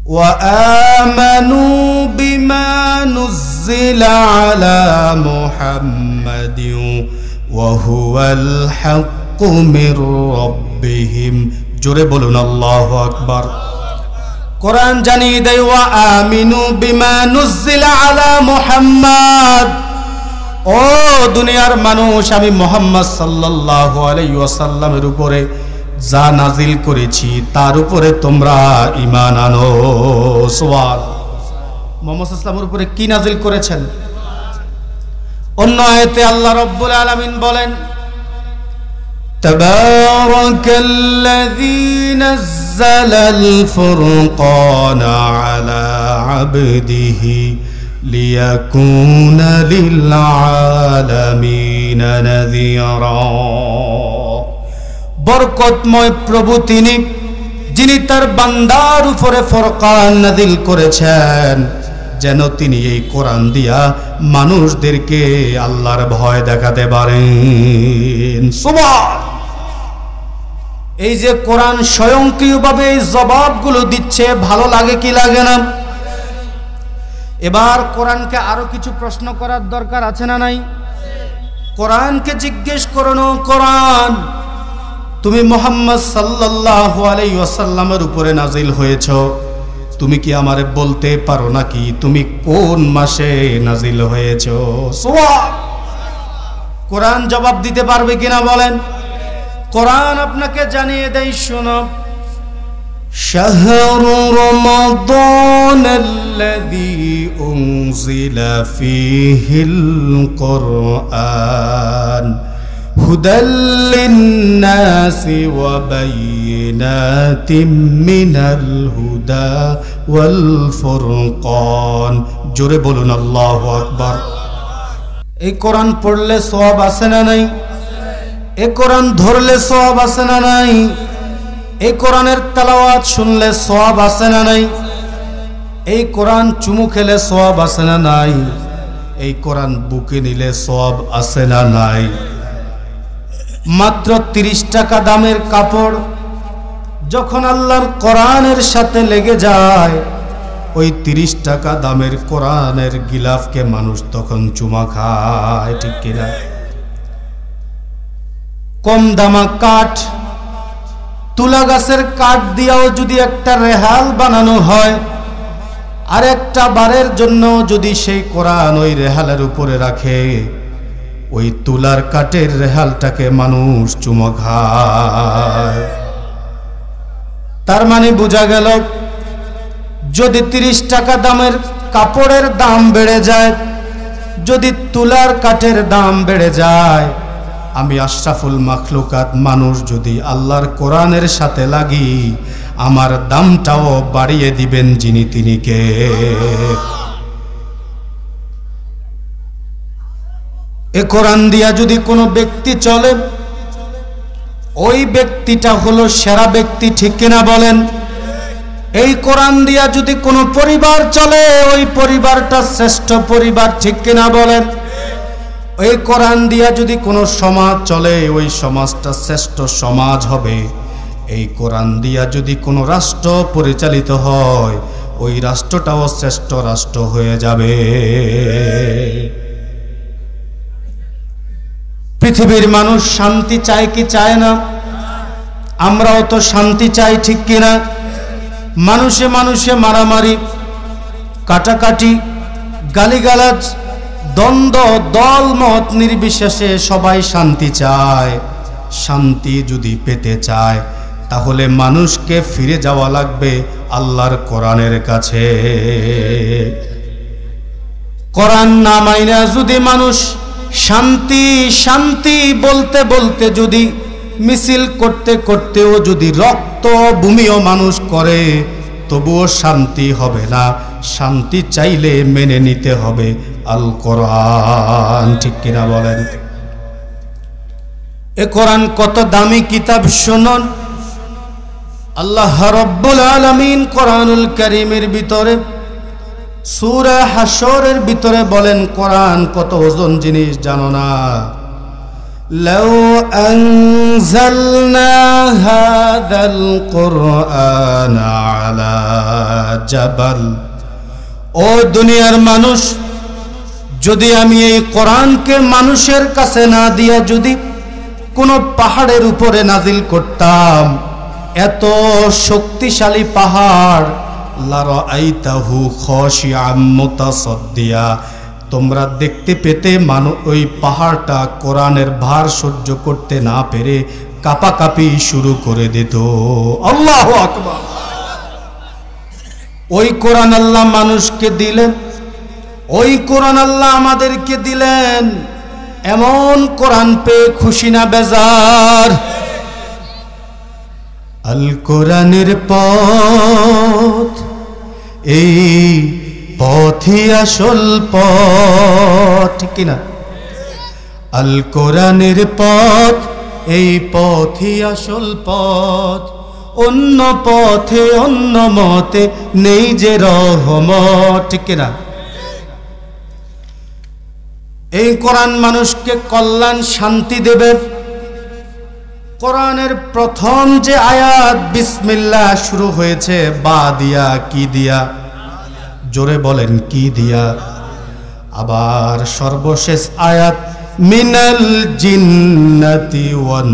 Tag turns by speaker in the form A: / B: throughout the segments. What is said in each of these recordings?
A: وآمنوا بما نزل على محمد وهو الحق من ربهم জোরে বলুন আল্লাহু আকবার। কোরআন জানিয়ে দেয় ওয়া আমিনু বিমা নুজিলা আলা মুহাম্মদ, ও দুনিয়ার মানুষ আমি মুহাম্মদ সাল্লাল্লাহু আলাইহি ওয়াসাল্লামের উপরে যা নাজিল করেছি তার উপরে তোমরা ঈমান আনো। সুবহান। মুহাম্মদ সাল্লাল্লাহু উপরে কি নাজিল করেছেন? অন্য আয়াতে আল্লাহ রাব্বুল আলামিন বলেন তাবারাকাল্লাযী নাযালাল ফুরকানা আলা আবদিহি লিয়াকুনা লিল আলামিনা নাযীরা। বরকতময় প্রভু তিনি, যিনি তার বান্দার উপরে ফুরকান নাযিল করেছেন, যেন তিনি এই কোরআন দিয়া মানুষদেরকে আল্লাহর ভয় দেখাতে পারেন। সুবহান। এই যে কোরআন স্বয়ংক্রিয়ভাবে এই জবাবগুলো দিচ্ছে, ভালো লাগে কি লাগে না? এবার কোরআনকে আরো কিছু প্রশ্ন করার দরকার আছে না নাই? কোরআনকে জিজ্ঞেস করো, কোরআন তুমি মুহাম্মদ সাল্লাল্লাহু আলাইহি ওয়াসাল্লামের উপরে নাজিল হয়েছো, তুমি কি আমারে বলতে পারো নাকি তুমি কোন মাসে নাজিল হয়েছো? সুবহান। কোরআন জবাব দিতে পারবে কিনা বলেন? কোরআন আপনাকে জানিয়ে দেয়, শোনো, শাহরু রমাদানাল্লাযী উনজিলা ফীহিল কুরআন হুদাল লিন্নাসি ওয়া বায়িনাতিম মিনাল হুদা ওয়াল ফুরকান। জোরে বলুন আল্লাহু আকবার। এই কোরআন পড়লে সওয়াব আছে না নাই? এই কোরআন ধরলে সওয়াব আছে না নাই? এই কোরআনের তেলাওয়াত শুনলে সওয়াব আছে না নাই? এই কোরআন চুমু খেলে সওয়াব আছে না নাই? এই কোরআন বুকে নিলে সওয়াব আছে না নাই? মাত্র 30 টাকা দামের কাপড় যখন আল্লাহর কোরআনের সাথে লেগে যায়, ওই 30 টাকা দামের কোরআনের গিলাফকে মানুষ তখন চুমা খায়, ঠিক কিনা? কম দামা কাঠ, তুলা গাছের কাঠ দিয়েও যদি একটা রেহাল বানানো হয়, আর একটা বারের জন্য যদি সেই কোরআন ওই রেহালের উপরে রাখে, ওই তুলার কাঠের রেহালটাকে মানুষ চুমা খায়। তার মানে বোঝা গেল, যদি 30 টাকা দামের কাপড়ের দাম বেড়ে যায়, যদি তুলার কাঠের দাম বেড়ে যায়, আমি আশরাফুল মাখলুকাত মানুষ যদি আল্লাহর কোরআনের সাথে লাগি, আমার দামটাও বাড়িয়ে দিবেন যিনি, তিনি কে? এ কোরআন দিয়া যদি কোনো ব্যক্তি চলে, ওই ব্যক্তিটা হলো সেরা ব্যক্তি, ঠিক কিনা বলেন? এই কোরআন দিয়া যদি কোনো পরিবার চলে, ওই পরিবারটা শ্রেষ্ঠ পরিবার, ঠিক কিনা বলেন? এই কোরআন দিয়া যদি কোনো সমাজ চলে, ওই সমাজটা শ্রেষ্ঠ সমাজ হবে। এই কোরআন দিয়া যদি কোনো রাষ্ট্র পরিচালিত হয়, ওই রাষ্ট্রটাও শ্রেষ্ঠ রাষ্ট্র হয়ে যাবে। পৃথিবীর মানুষ শান্তি চায় কি চায় না? আমরাও তো শান্তি চাই, ঠিক কিনা? মানুষে মানুষে মারামারি, কাটাকাটি, গালিগালাজ, দ্বন্দ্ব, দল মত নির্বিশেষে সবাই শান্তি চায়। শান্তি যদি পেতে চায়, তাহলে মানুষকে ফিরে যাওয়া লাগবে আল্লাহর কোরআনের কাছে। কোরআন না মাইনা যদি মানুষ শান্তি শান্তি বলতে বলতে যদি মিছিল করতে করতেও যদি রক্ত ভূমিও মানুষ করে, তবুও শান্তি হবে না। শান্তি চাইলে মেনে নিতে হবে আল কোরআন, ঠিক কিনা বলেন? এ কোরআন কত দামি কিতাব শুনুন। আল্লাহ রাব্বুল আলামিন কোরআনুল কারীমের ভিতরে সূরা হাশরের ভিতরে বলেন, কোরআন কত ওজন জিনিস জানো না? লাউ আনজালনা হাযাল কুরআন আলা জাবাল, ও দুনিয়ার মানুষ, যদি আমি এই কোরআনকে মানুষের কাছে না দিয়া যদি কোনো পাহাড়ের উপরে নাজিল করতাম, এত শক্তিশালী পাহাড়, লারাআইতাহু খাশিআম মুতাসাদ্দিয়া, তোমরা দেখতে পেতে ওই পাহাড়টা কোরআনের ভার সহ্য করতে না পেরে কাঁপাকাঁপি শুরু করে দিত। আল্লাহু আকবার। ওই কোরআন আল্লাহ মানুষকে দিলেন, ওই কোরআন আল্লাহ আমাদেরকে দিলেন। এমন কোরআন পেয়ে খুশি না বেজার? আল কোরআনের পথ, এই পথই আসল পথ, ঠিক কিনা? আল কোরআনের পথ, এই পথই আসল পথ, অন্য পথে অন্য মতে নেই যে রহমত, ঠিক কিনা? এই কোরআন মানুষকে কল্যাণ শান্তি দেবে। কোরআনের প্রথম যে আয়াত বিসমিল্লাহ শুরু হয়েছে, বা দিয়া, কি দিয়া? জোরে বলেন, কি দিয়া? আবার সর্বশেষ আয়াত মিনাল জিন্নাতি ওয়ান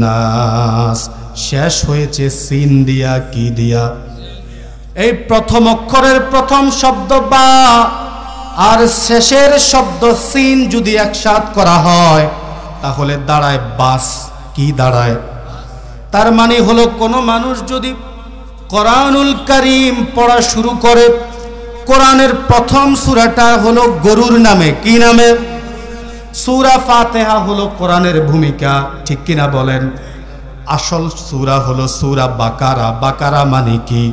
A: নাস, শেষ হয়েছে সিন দিয়া, কি দিয়া? এই প্রথম অক্ষরের প্রথম শব্দ বা আর শেষের শব্দ সিন যদি একসাথ করা হয় তাহলে দাঁড়ায় বাস। কি দাঁড়ায়? তার মানে হলো কোনো মানুষ যদি কোরআনুল কারীম পড়া শুরু করে, কোরআনের প্রথম সূরাটা হলো গরুর নামে, কি নামে? সূরা ফাতিহা হলো কোরআনের ভূমিকা, ঠিক কিনা বলেন? আসল সূরা হলো সূরা বাকারা। বাকারা মানে কি?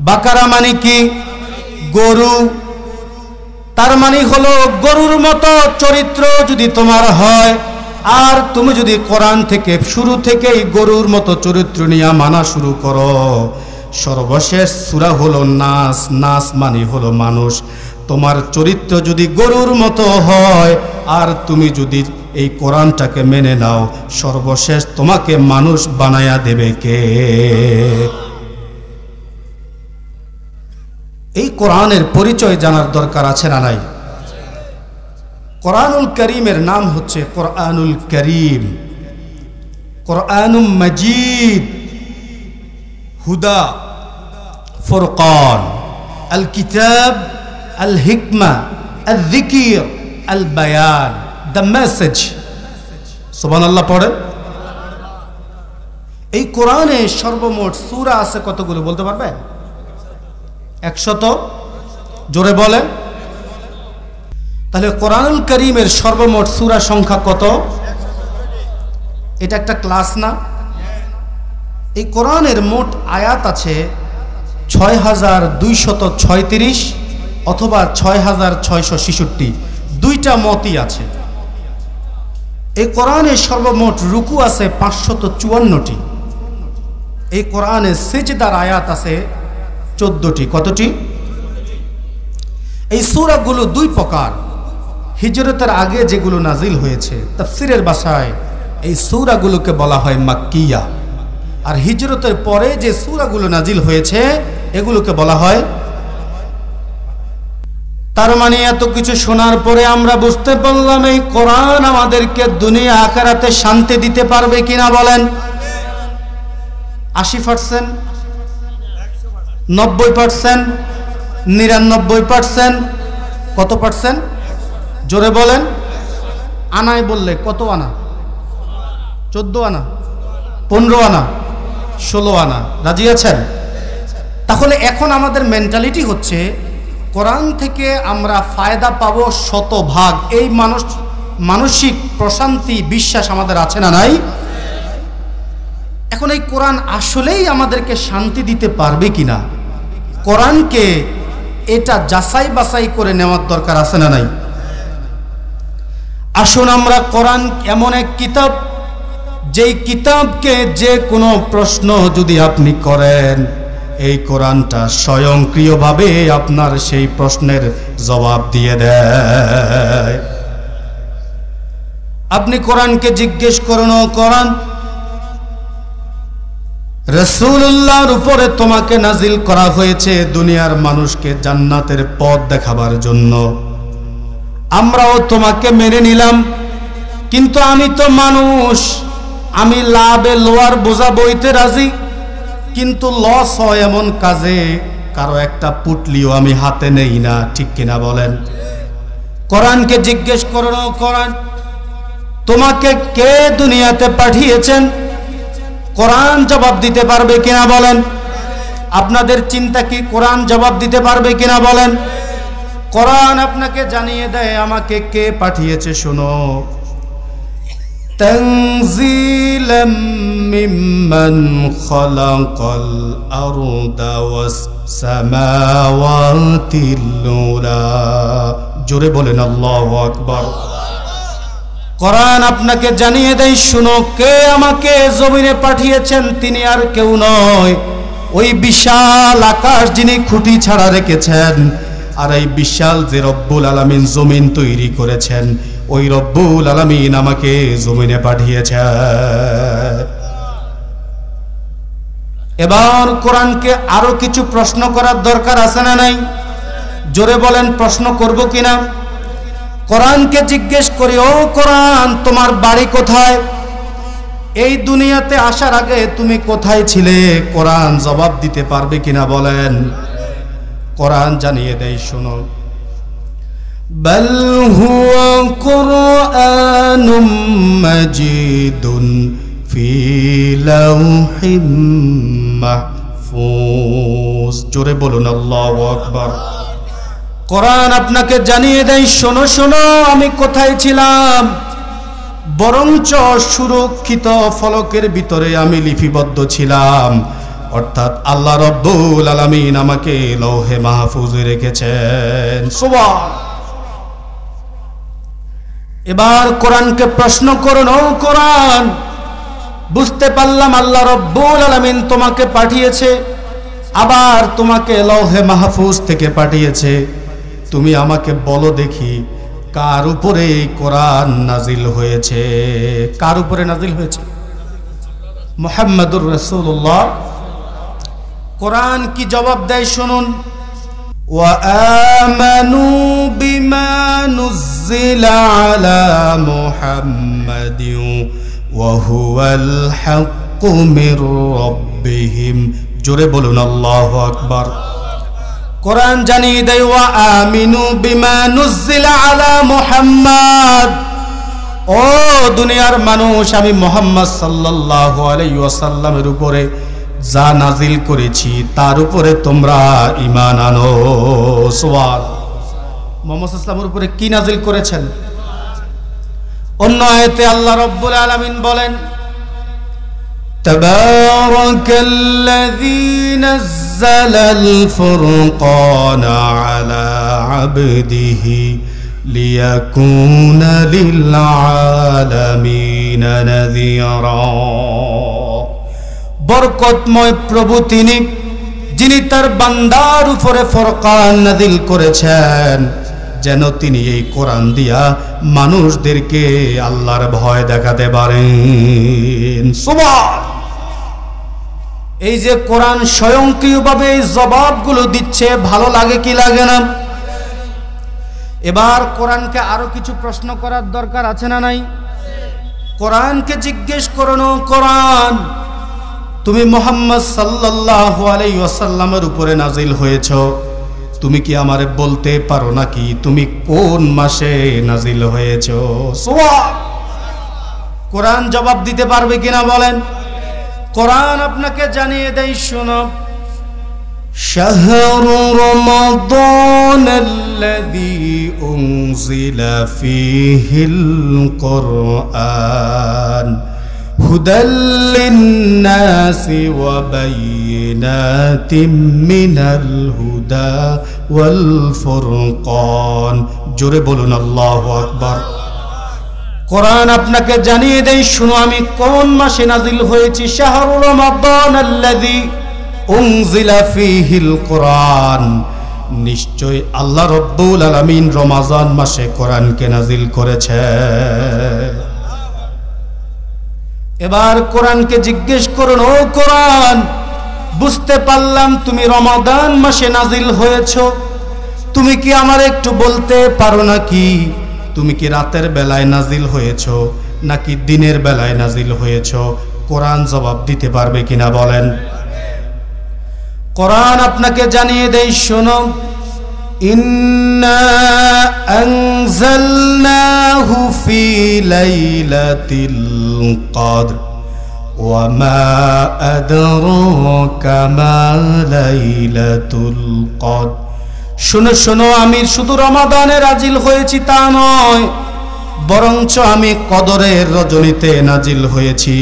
A: বাকারা মানে কি? গরু। তার মানে হলো গরুর মতো চরিত্র যদি তোমার হয়, আর তুমি যদি কোরআন থেকে শুরু থেকেই গরুর মতো চরিত্র নিয়ে মানা শুরু করো, সর্বশেষ সূরা হলো নাস। নাস মানে হলো মানুষ। তোমার চরিত্র যদি গরুর মতো হয় আর তুমি যদি এই কোরআনটাকে মেনে নাও, সর্বশেষ তোমাকে মানুষ বানায়া দেবে কে? এই কোরআনের পরিচয় জানার দরকার আছে না নাই? কোরআনুল কারীমের নাম হচ্ছে কোরআনুল কারীম, কোরআনুম মাজিদ, হুদা, ফুরকান, আল কিতাব, আল হিকমা, আল যিকির, আল বায়ান, দ্য মেসেজ। সুবহানাল্লাহ পড়ে। এই কোরআনে সর্বমোট সূরা আছে কতগুলো বলতে পারবেন? 100। জোরে বলেন। তাহলে কোরআনুল কারীমের সর্বমোট সূরা সংখ্যা কত? এটা একটা ক্লাস না? এই কোরআনের মোট আয়াত আছে ৬২৩৬ অথবা ৬৬৬৬, দুইটা মতই আছে। এই কোরআনের সর্বমোট রুকু আছে ৫৫৪টি। এই কোরআনের সিজদার আয়াত আছে 14টি। কতটি? এই সূরাগুলো দুই প্রকার। হিজরতের আগে যেগুলো নাজিল হয়েছে, তাফসীরের ভাষায় এই সূরাগুলোকে বলা হয় মাক্কিয়া, আর হিজরতের পরে যে সূরাগুলো নাজিল হয়েছে এগুলোকে বলা হয়। তার মানে এত কিছু শোনার পরে আমরা বুঝতে পারলাম এই কোরআন আমাদেরকে দুনিয়া আখিরাতে শান্তি দিতে পারবে কিনা বলেন? 80%, 90%, 99%, কত পার্সেন্ট? জোরে বলেন। আনায় বললে কত আনা? 14 আনা, 15 আনা, 16 আনা। রাজি আছেন? তাহলে এখন আমাদের মেন্টালিটি হচ্ছে কোরআন থেকে আমরা ফায়দা পাবো 100%। এই মানসিক প্রশান্তি বিশ্বাস আমাদের আছে না নাই? এখন এই কোরআন আসলেই আমাদেরকে শান্তি দিতে পারবে কিনা, কোরআনকে এটা যাচাই বাছাই করে নেওয়ার দরকার আছে না নাই? আসুন আমরা কোরআন এমন এক কিতাব, যেই কিতাবকে যে কোনো প্রশ্ন যদি আপনি করেন, এই কোরআনটা স্বয়ংক্রিয়ভাবে আপনার সেই প্রশ্নের জবাব দিয়ে দেয়। আপনি কোরআনকে জিজ্ঞেস করুন, ও কোরআন, রাসূলুল্লাহর উপরে তোমাকে নাজিল করা হয়েছে দুনিয়ার মানুষকে জান্নাতের পথ দেখাবার জন্য। আমরাও তোমাকে মেনে নিলাম, কিন্তু আমি তো মানুষ, আমি লাভে লোয়ার বোঝা বইতে রাজি, কিন্তু লস হয় এমন কাজে কারো একটা পুটলিও আমি হাতে নেই না। ঠিক কিনা বলেন? কোরআনকে জিজ্ঞেস করুন, ও কোরআন, তোমাকে কে দুনিয়াতে পাঠিয়েছেন? কোরআন জবাব দিতে পারবে কিনা বলেন? আপনাদের চিন্তা কি কোরআন জবাব দিতে পারবে কিনা বলেন? কোরআন আপনাকে জানিয়ে দেয় আমাকে কে পাঠিয়েছে। শোনো, তানজিলাম মিম্মান খালাকাল আরদা ওয়াস সামাওয়াতিল উলা। জোরে বলেন আল্লাহু আকবার। কোরআন আপনাকে জানিয়ে দেয়, শুনো, কে আমাকে জমিনে পাঠিয়েছেন? তিনি আর কেউ নয়, ওই বিশাল আকাশ যিনি খুঁটি ছাড়া রেখেছেন, আর এই বিশাল যে রব্বুল আলামিন জমিন তৈরি করেছেন, ওই রব্বুল আলামিন আমাকে জমিনে পাঠিয়েছেন। এবার কোরআনকে আরো কিছু প্রশ্ন করার দরকার আছে না নাই? জোরে বলেন, প্রশ্ন করব কিনা? কোরআনকে জিজ্ঞেস করি, ও কোরআন, তোমার বাড়ি কোথায়? এই দুনিয়াতে আসার আগে তুমি কোথায় ছিলে? কোরআন জবাব দিতে পারবে কিনা বলেন? কোরআন জানিয়ে দেয়, শোনো, বাল হুয়া কুরআনুম মাজিদুন ফি লাউহিম মাহফুজ। জোরে বলুন আল্লাহু আকবার। কোরআন আপনাকে জানিয়ে দেয়, শোনো শোনো, আমি কোথায় ছিলাম? বরঞ্চ সুরক্ষিত ফলকের ভিতরে আমি লিপিবদ্ধ ছিলাম, অর্থাৎ আল্লাহ রব্বুল আলামিন আমাকে লৌহে মাহফুজে রেখেছেন। সুবহান। এবার কোরআনকে প্রশ্ন করুন, ও কোরআন, বুঝতে পারলাম আল্লাহ রব্বুল আলামিন তোমাকে পাঠিয়েছে, আবার তোমাকে লৌহে মাহফুজ থেকে পাঠিয়েছে। তুমি আমাকে বলো দেখি, কার উপরে কোরআন নাজিল হয়েছে? কার উপরে নাজিল হয়েছে? মুহাম্মাদুর রাসূলুল্লাহ। কোরআন কি জবাব দেয় শুনুন, ওয়া আমানু বিমা নুজিলা আলা মুহাম্মাদিন ওয়া হুয়াল হাক্কু মির রাব্বিহিম। জোরে বলুন আল্লাহু আকবার। কোরআন জানিয়ে দেয়, ওয়া আমিনু বিমা নুজিলা আলা মুহাম্মাদ। ও দুনিয়ার মানুষ, আমি মুহাম্মদ সাল্লাল্লাহু আলাইহি ওয়াসাল্লামের উপরে যা নাজিল করেছি তার উপরে তোমরা ঈমান আনো। সুবহান। মুহাম্মদ সাল্লাল্লাহু উপরে কি নাজিল করেছেন? অন্য আয়াতে আল্লাহ রাব্বুল আলামিন বলেন, তাবারাকাল্লাযী নাযালাল ফুরকানা আলা আবদিহি লিয়াকুনা লিল আলামিনা নাযীরা। বরকতময় প্রভু তিনি, যিনি তার বান্দার উপরে ফুরকান নাযিল করেছেন, যেন তিনি এই কোরআন দিয়া মানুষদেরকে আল্লাহর ভয় দেখাতে পারেন। সুবহান। এই যে কোরআন স্বয়ংক্রিয়ভাবে এই জবাবগুলো দিচ্ছে, ভালো লাগে কি লাগে না? এবার কোরআনকে আরো কিছু প্রশ্ন করার দরকার আছে না নাই? কোরআনকে জিজ্ঞেস করুন, কোরআন, তুমি মুহাম্মদ সাল্লাল্লাহু আলাইহি ওয়াসাল্লামের উপরে নাজিল হয়েছো, তুমি কি আমারে বলতে পারো নাকি তুমি কোন মাসে নাজিল হয়েছো? সুবহান। কোরআন জবাব দিতে পারবে কিনা বলেন? কোরআন আপনাকে জানিয়ে দেয়, শোনো, শাহরু রমাদানাল্লাযী উনজিলা ফীহিল কুরআন হুদাল লিন্নাসি ওয়া বায়িনাতিম মিনাল হুদা ওয়াল ফুরকান। জোরে বলুন আল্লাহু আকবার। কোরআন আপনাকে জানিয়ে দেয়, শুনো, আমি কোন মাসে নাজিল হয়েছি। শাহরু রমাদানাল্লাযী উনজিলা ফীহিল কুরআন। নিশ্চয় আল্লাহ রাব্বুল আলামিন রমজান মাসে কোরআনকে নাজিল করেছে। এবার কোরআনকে জিজ্ঞেস করুন, ও কোরআন, বুঝতে পারলাম তুমি রমাদান মাসে নাজিল হয়েছ, তুমি কি আমার একটু বলতে পারো নাকি তুমি কি রাতের বেলায় নাজিল হয়েছ নাকি দিনের বেলায় নাজিল হয়েছ? কোরআন জবাব দিতে পারবে কিনা বলেন। কোরআন আপনাকে জানিয়ে দেয়, শোনো, ইন্না আনজালনাহু ফি লাইলাতিল কদর ওয়া মা আদরাকা মা লাইলাতুল কদর। শোনো শোনো, আমি শুধু রমাদানে নাজিল হয়েছি তা নয়, বরঞ্চ আমি কদরের রজনীতে নাজিল হয়েছি,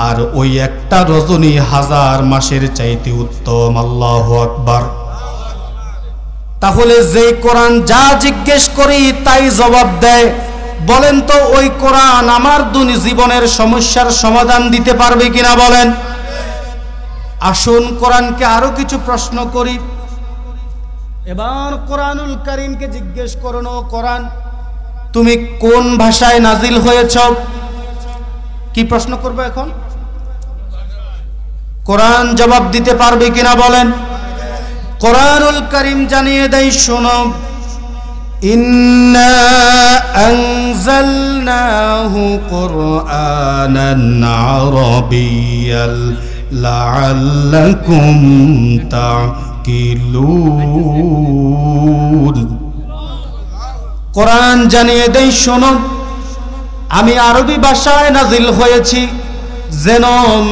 A: আর ওই একটা রজনী 1000 মাসের চাইতে উত্তম। আল্লাহু আকবার। তাহলে যে কোরআন যা জিজ্ঞেস করি তাই জবাব দেয়, বলেন তো ওই কোরআন আমার জীবনের সমস্যার সমাধান দিতে পারবে কিনা বলেন। আসুন কোরআনকে আরো কিছু প্রশ্ন করি। এবার কোরআনুল কারীমকে জিজ্ঞেস করুন, ও কোরআন, তুমি কোন ভাষায় নাজিল হয়েছ? কি প্রশ্ন করব এখন? কোরআন জবাব দিতে পারবে কিনা বলেন। কোরআনুল কারীম জানিয়ে দেয়, শোনো, ইন্না আনজালনাহু কুরআনান আরাবিয়্যাল লাআল্লাকুম তাকিলুন। কোরআন জানিয়ে দেয়, শোনো, আমি আরবি ভাষায় নাজিল হয়েছি যেন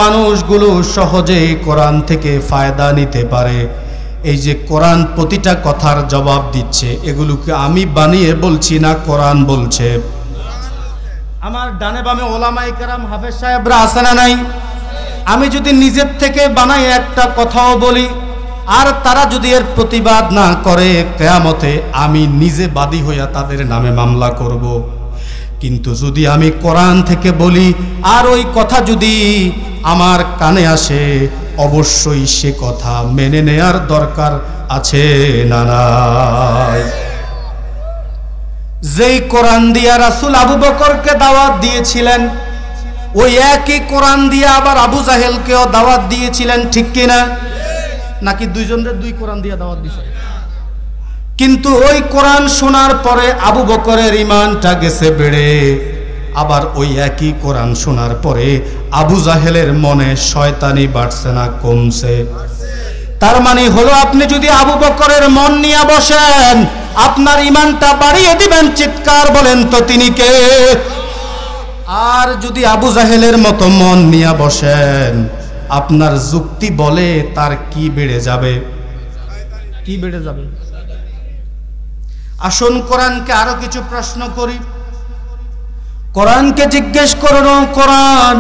A: মানুষগুলো সহজে কোরআন থেকে ফায়দা নিতে পারে। এই যে কোরআন প্রতিটা কথার জবাব দিচ্ছে, এগুলোকে আমি বানিয়ে বলছি না, কোরআন বলছে। আমার ডানে বামে ওলামায়ে কেরাম হাফেজ সাহেবরা আছে না নাই? আমি যদি নিজের থেকে বানাই একটা কথাও বলি আর তারা যদি এর প্রতিবাদ না করে, কিয়ামতে আমি নিজে বাদী হইয়া তাদের নামে মামলা করব। কিন্তু যদি আমি কোরআন থেকে বলি আর ওই কথা যদি আমার কানে আসে, অবশ্যই সে কথা মেনে নেয়ার দরকার আছে না নাই? যেই কোরআন দিয়া রাসূল আবু বকরকে দাওয়াত দিয়েছিলেন, ওই একই কোরআন দিয়ে আবার আবু জাহেলকেও দাওয়াত দিয়েছিলেন, ঠিক কিনা? নাকি দুইজনের দুই কোরআন দিয়ে দাওয়াত দিয়েছে? কিন্তু ওই কোরআন শোনার পরে আবু বকরের ঈমানটা গেছে বেড়ে, আবার ওই একই কোরআন শোনার পরে আবু জাহেলের মনে শয়তানি বাড়ছে না কমছে? তার মানে হলো, আপনি যদি আবু বকরের মন নিয়ে বসেন, আপনার ঈমানটা বাড়িয়ে দিবেন। চিৎকার বলেন তো তিনি কে? আর যদি আবু জাহেলের মতো মন নিয়ে বসেন, আপনার যুক্তি বলে তার কি বেড়ে যাবে? কি বেড়ে যাবে? আসুন কোরআনকে আরো কিছু প্রশ্ন করি। কোরআনকে জিজ্ঞেস করুন, কোরআন,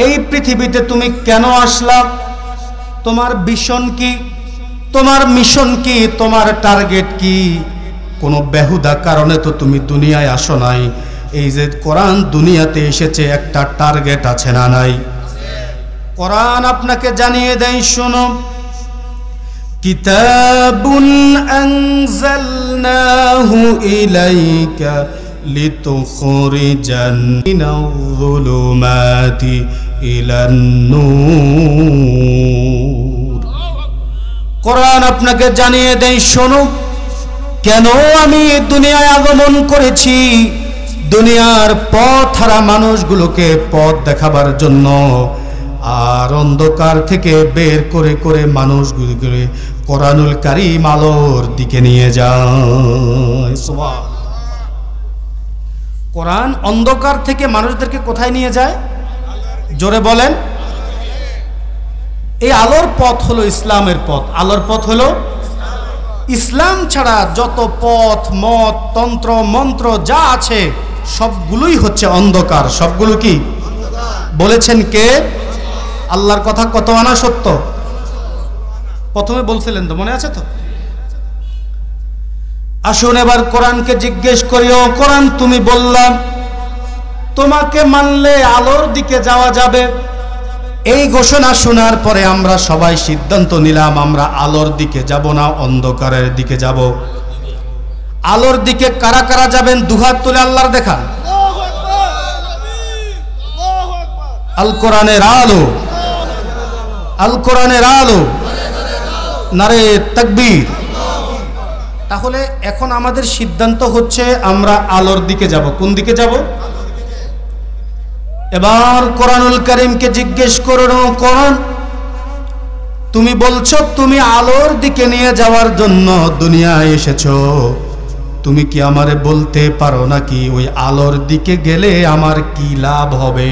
A: এই পৃথিবীতে তুমি কেন আসলা? তোমার ভিশন কি? তোমার মিশন কি? তোমার টার্গেট কি? কোনো বেহুদা কারণে তো তুমি দুনিয়ায় আসো নাই। এই যে কোরআন দুনিয়াতে এসেছে, একটা টার্গেট আছে না নাই? কোরআন আপনাকে জানিয়ে দেয়, শোনো, কিতাবুন আনজালনাহু ইলাইকা লিতুখরিজান মিনাজ-যুলুমাতি ইলান-নূর। কোরআন আপনাকে জানিয়ে দেয়, শোনো, কেন আমি দুনিয়ায় আগমন করেছি? দুনিয়ার পথ হারা মানুষগুলোকে পথ দেখাবার জন্য, আর অন্ধকার থেকে বের করে করে মানুষগুলোকে কোরআনুল কারীম আলোর দিকে নিয়ে যায়। সুবহান। কোরআন অন্ধকার থেকে মানুষদেরকে কোথায় নিয়ে যায়? জোরে বলেন। এই আলোর পথ হলো ইসলামের পথ। আলোর পথ হলো ইসলাম ছাড়া যত পথ, মত, তন্ত্র, মন্ত্র যা আছে সবগুলোই হচ্ছে অন্ধকার। সবগুলো কি বলেছেন কে? আল্লাহর কথা কত আনা সত্য? প্রথমে বলছিলেন তো, মনে আছে তো? আসুন এবার কোরআনকে জিজ্ঞেস করি, ও কোরআন, তুমি বললাম তোমাকে মানলে আলোর দিকে যাওয়া যাবে। এই ঘোষণা শোনার পরে আমরা সবাই সিদ্ধান্ত নিলাম আমরা আলোর দিকে যাব না, অন্ধকারের দিকে যাব। আলোর দিকে কারা কারা যাবেন? দুহাত তুলে আল্লাহর দেখান। আল কোরআনের আলো, আল কোরআনের আলো, নারে তাকবীর। তাহলে এখন আমাদের সিদ্ধান্ত হচ্ছে আমরা আলোর দিকে যাব। কোন দিকে যাব? এবার কোরআনুল কারীমকে জিজ্ঞেস করুন, কোরআন তুমি বলছো তুমি আলোর দিকে নিয়ে যাওয়ার জন্য দুনিয়ায় এসেছো, তুমি কি আমারে বলতে পারো নাকি ওই আলোর দিকে গেলে আমার কি লাভ হবে?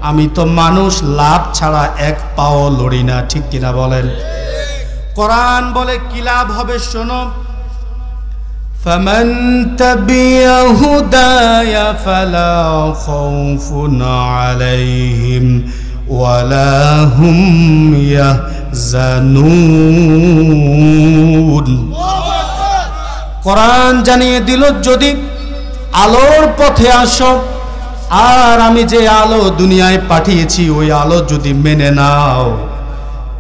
A: আমি তো মানুষ, লাভ ছাড়া এক পাও লড়ি না, ঠিক কিনা বলেন? কোরআন বলে কি লাভ হবে শোনো, فمن تبع هداي فلا خوف عليهم ولا هم يحزنون। কোরআন জানিয়ে দিল যদি আলোর পথে আসো আর আমি যে আলো দুনিয়ায় পাঠিয়েছি ওই আলো যদি মেনে নাও,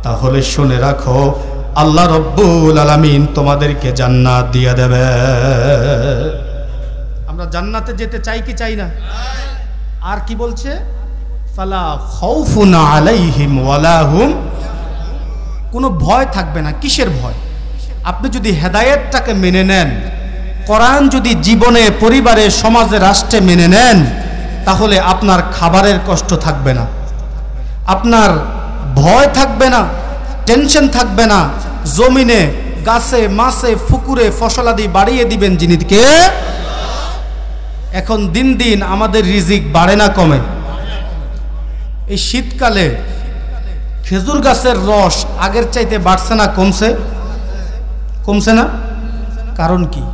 A: তাহলে শুনে রাখো আল্লাহ রব্বুল আলামিন তোমাদেরকে জান্নাত দিয়ে দেবে। আমরা জান্নাতে যেতে চাই কি চাই না? আর কি বলছে? ফালা খাউফুন আলাইহিম ওয়ালা হুম, কোনো ভয় থাকবে না। কিসের ভয়? আপনি যদি হেদায়েতটাকে মেনে নেন, কোরআন যদি জীবনে, পরিবারে, সমাজে, রাষ্ট্রে মেনে নেন, তাহলে আপনার খাবারের কষ্ট থাকবে না, আপনার ভয় থাকবে না, টেনশন থাকবে না। জমিনে, গাছে, মাছে, পুকুরে ফসলাদি বাড়িয়ে দিবেন যিনি, কে? এখন দিন দিন আমাদের রিজিক বাড়ে না কমে? এই শীতকালে খেজুর গাছের রস আগের চাইতে বাড়ছে না কমছে? কমছে না? কারণ কি?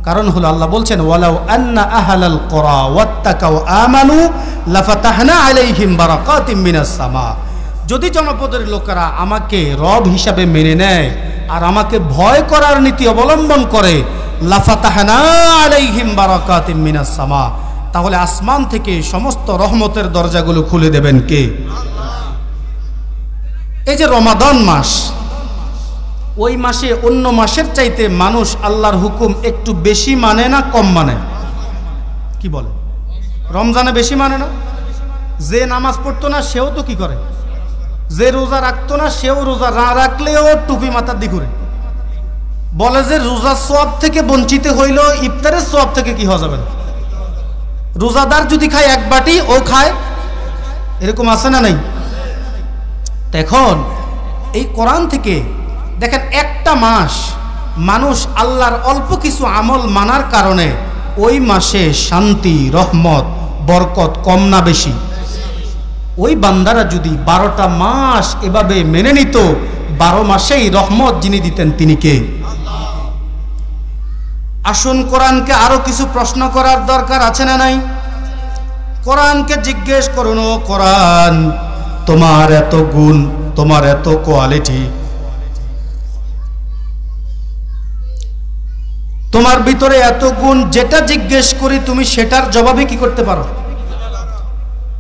A: কারণ হলো আল্লাহ বলছেন ওয়ালাউ আন্না আহলাল কুরা ওয়াত্তাকাউ আমানু লাফাতাহনা আলাইহিম বারাকাতিম মিনাস সামা। যদি জনপদের লোকেরা আমাকে রব হিসাবে মেনে নেয় আর আমাকে ভয় করার নীতি অবলম্বন করে, লাফাতাহনা আলাইহিম বারাকাতিম মিনাস সামা, তাহলে আসমান থেকে সমস্ত রহমতের দরজাগুলো খুলে দেবেন কে? এই যে রমাদান মাস, ওই মাসে অন্য মাসের চাইতে মানুষ আল্লাহর হুকুম একটু বেশি মানে না কম মানে? কি বলে? রমজানে বেশি মানে না? যে নামাজ পড়তো না সেও তো কি করে? যে রোজা রাখতো না সেও রোজা না রাখলেও টুপি মাথার দিকে ঘুরে। বলে যে রোজার সওয়াব থেকে বঞ্চিত হইল, ইফতারের সওয়াব থেকে কি হওয়া যাবে না? রোজাদার যদি খায় এক বাটি, ও খায়, এরকম আছে না নাই? এখন এই কোরআন থেকে দেখেন একটা মাস মানুষ আল্লাহর অল্প কিছু আমল মানার কারণে ওই মাসে শান্তি, রহমত, বরকত কম না বেশি? ওই বান্দারা যদি 12টা মাস এভাবে মেনে নিত, 12 মাসেই রহমত যিনি দিতেন তিনি কে? আসুন কোরআনকে আরো কিছু প্রশ্ন করার দরকার আছে না নাই? কোরআনকে জিজ্ঞেস করুন, ও কোরআন তোমার এত গুণ, তোমার এত কোয়ালিটি, তোমার ভিতরে এত গুণ, যেটা জিজ্ঞেস করি তুমি সেটার জবাবে কি করতে পারো?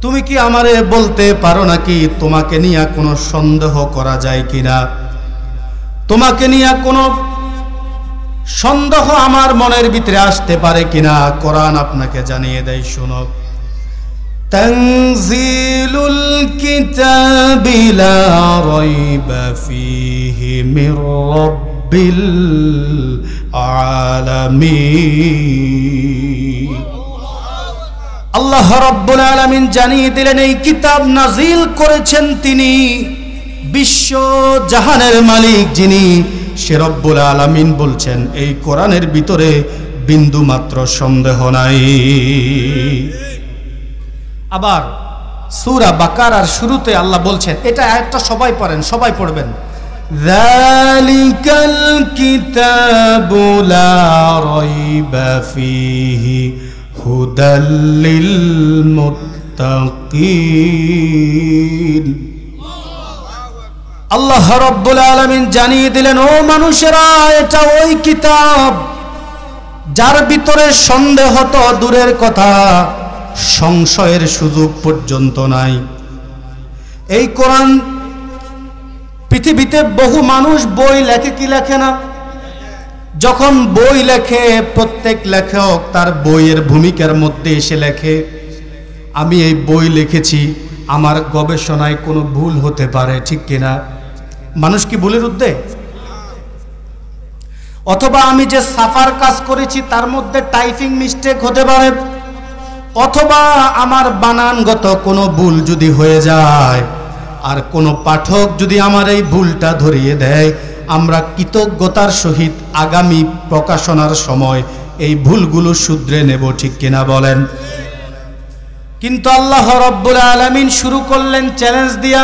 A: তুমি কি আমারে বলতে পারো নাকি তোমাকে নিয়ে কোনো সন্দেহ করা যায় কিনা? তোমাকে নিয়ে কোনো সন্দেহ আমার মনের ভিতরে আসতে পারে কিনা? কোরআন আপনাকে জানিয়ে দেয়, শোনো, তানজিলুল কিতাবি লা রাইবা ফীহি মির রাব্বিল আলামিন। আল্লাহ রাব্বুল আলামিন জানিয়ে দিলেন এই কিতাব নাজিল করেছেন তিনি, বিশ্ব জাহানের মালিক যিনি, সে রব্বুল আলামিন বলছেন এই কোরআনের ভিতরে বিন্দু মাত্র সন্দেহ নাই। আবার সূরা বাকারার শুরুতে আল্লাহ বলছেন, এটা আয়াতটা সবাই পড়েন, সবাই পড়বেন, যালিকাল কিতাবু লা রাইবা ফীহি হুদাল লিল মুত্তাকিন। আল্লাহ রাব্বুল আলামিন জানিয়ে দিলেন, ও মানুষেরা, এটা ওই কিতাব যার ভিতরে সন্দেহ তো দূরের কথা, সংশয়ের সুযোগ পর্যন্ত নাই। এই কোরআন, পৃথিবীতে বহু মানুষ বই লেখে কি লেখে না? যখন বই লেখে প্রত্যেক লেখক তার বইয়ের ভূমিকার মধ্যে এসে লেখে, আমি এই বই লিখেছি, আমার গবেষণায় কোনো ভুল হতে পারে, ঠিক কিনা? মানুষ কি ভুলের ঊর্ধ্বে? অথবা আমি যে সাফার কাজ করেছি তার মধ্যে টাইপিং মিস্টেক হতে পারে, অথবা আমার বানানগত কোনো ভুল যদি হয়ে যায়, আর কোনো পাঠক যদি আমার এই ভুলটা ধরিয়ে দেয়, আমরা কৃতজ্ঞতার সহিত আগামী প্রকাশনার সময় এই ভুলগুলো শুধরে নেব, ঠিক কিনা বলেন? কিন্তু আল্লাহ রাব্বুল আলামিন শুরু করলেন চ্যালেঞ্জ দিয়া।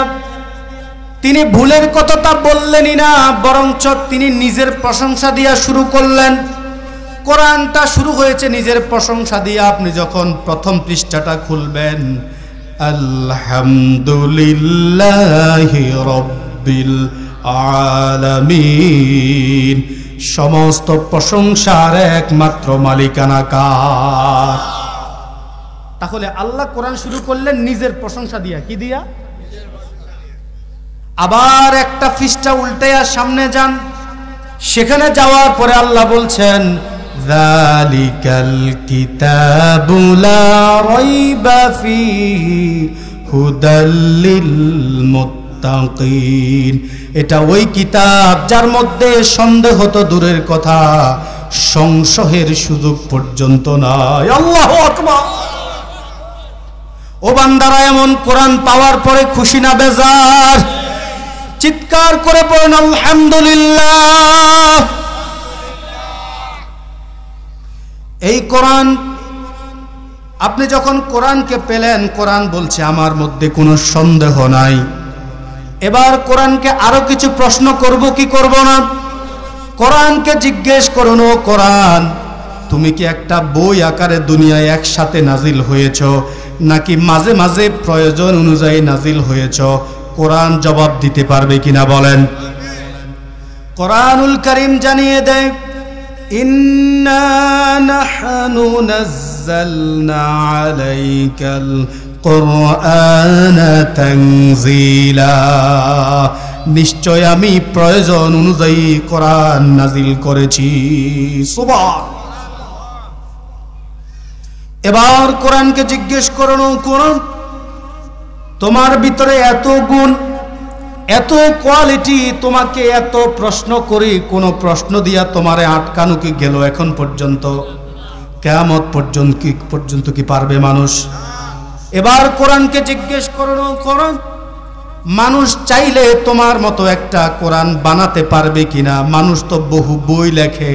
A: তিনি ভুলের কথাটা বললেনই না, বরঞ্চ তিনি নিজের প্রশংসা দিয়া শুরু করলেন। কোরআনটা শুরু হয়েছে নিজের প্রশংসা দিয়া। আপনি যখন প্রথম পৃষ্ঠাটা খুলবেন, আলহামদুলিল্লাহি রাব্বিল আলামিন, সমস্ত প্রশংসার একমাত্র মালিকানা কার? তাহলে আল্লাহ কোরআন শুরু করলেন নিজের প্রশংসা দিয়া। কি দিয়া? আবার একটা পৃষ্ঠা উল্টাইয়া সামনে যান, সেখানে যাওয়ার পরে আল্লাহ বলছেন, যালিকাল কিতাবু লা রাইবা ফীহি হুদাল লিল মুত্তাকিন, এটা ওই কিতাব যার মধ্যে সন্দেহ তো দূরের কথা, সংশয়ের সুযোগ পর্যন্ত নাই। আল্লাহু আকবার। ও বান্দারা, এমন কোরআন পাওয়ার পরে খুশি না বেজার? চিৎকার করে পড়েন আলহামদুলিল্লাহ। এই কোরআন, আপনি যখন কোরআনকে পেলেন, কোরআন বলছে আমার মধ্যে কোনো সন্দেহ নাই। এবার কোরআনকে আরো কিছু প্রশ্ন করব কি করব না? কোরআনকে জিজ্ঞেস করুন, ও কোরআন, তুমি কি একটা বই আকারে দুনিয়ায় একসাথে নাজিল হয়েছ, নাকি মাঝে মাঝে প্রয়োজন অনুযায়ী নাজিল হয়েছ? কোরআন জবাব দিতে পারবে কিনা বলেন? কোরআনুল কারীম জানিয়ে দেয়, ইন্না নাহনু নাযালনা আলাইকাল কুরআনা তানজিলা, নিশ্চয় আমি প্রয়োজন অনুযায়ী কোরআন নাজিল করেছি। সুবহান। এবার কোরআনকে জিজ্ঞেস করুন, কোরআন, তোমার ভিতরে এত গুণ, এত কোয়ালিটি, তোমাকে এত প্রশ্ন করি, কোন প্রশ্ন দিয়া তোমারে আটকানো কি গেল এখন পর্যন্ত? কিয়ামত পর্যন্ত কি পারবে মানুষ? এবার কোরআনকে জিজ্ঞেস করুন, কোরআন, মানুষ চাইলে তোমার মতো একটা কোরআন বানাতে পারবে কিনা? মানুষ তো বহু বই লেখে,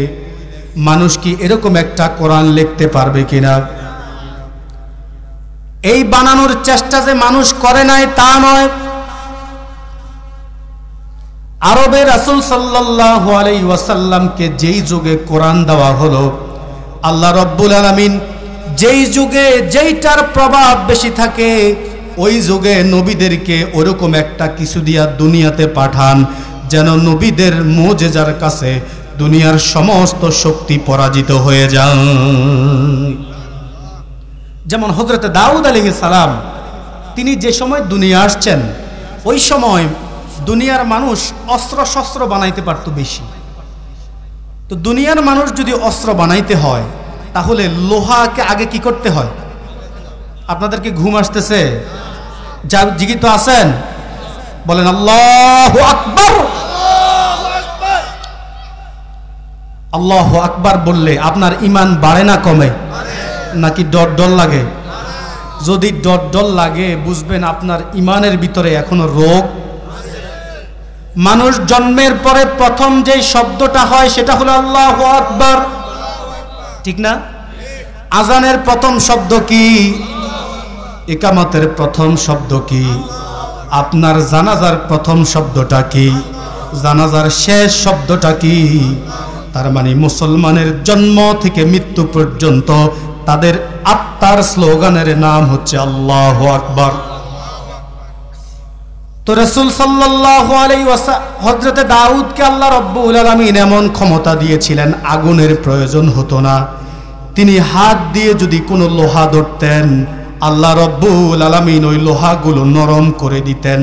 A: মানুষ কি এরকম একটা কোরআন লিখতে পারবে কিনা? এই বানানোর চেষ্টা যে মানুষ করে নাই তা নয়। আরবে রাসূল সাল্লাল্লাহু আলাইহি ওয়াসাল্লামকে যেই যুগে কোরআন দেওয়া হলো, আল্লাহ রাব্বুল আলামিন যেই যুগে যেইটার প্রভাব বেশি থাকে, ওই যুগে নবীদেরকে ওরকম একটা কিছু দিয়া দুনিয়াতে পাঠান, যেন নবীদের মুজিজার কাছে দুনিয়ার সমস্ত শক্তি পরাজিত হয়ে যায়। যেমন হযরত দাউদ আলাইহিস সালাম, তিনি যে সময় দুনিয়া আসছেন, ওই সময় দুনিয়ার মানুষ অস্ত্র শস্ত্র বানাইতে পারত বেশি। তো দুনিয়ার মানুষ যদি অস্ত্র বানাইতে হয়, তাহলে লোহাকে আগে কি করতে হয়? আপনাদেরকে ঘুম আসতেছে? যা জীবিত আছেন বলেন আল্লাহু আকবার। আল্লাহু আকবার বললে আপনার ঈমান বাড়ে না কমে? নাকি ডর ডর লাগে? যদি ডর ডর লাগে, বুঝবেন আপনার ঈমানের ভিতরে এখনো রোগ। মানুষ জন্মের পরে প্রথম যে শব্দটা হয় সেটা হলো আল্লাহু আকবার, ঠিক না? আজানের প্রথম শব্দ কি? ইকামতের প্রথম শব্দ কি? আপনার জানাজার প্রথম শব্দটা কি? জানাজার শেষ শব্দটা কি? তার মানে মুসলমানের জন্ম থেকে মৃত্যু পর্যন্ত তাদের আত্মার স্লোগানের নাম হচ্ছে আল্লাহু আকবার। তো রাসূল সাল্লাল্লাহু আলাইহি ওয়াসাল্লাম, হযরত দাউদকে আল্লাহ রাব্বুল আলামিন এমন ক্ষমতা দিয়েছিলেন, আগুনের প্রয়োজন হতো না। তিনি হাত দিয়ে যদি কোনো লোহা ধরতেন, আল্লাহ রাব্বুল আলামিন ওই লোহাগুলো নরম করে দিতেন,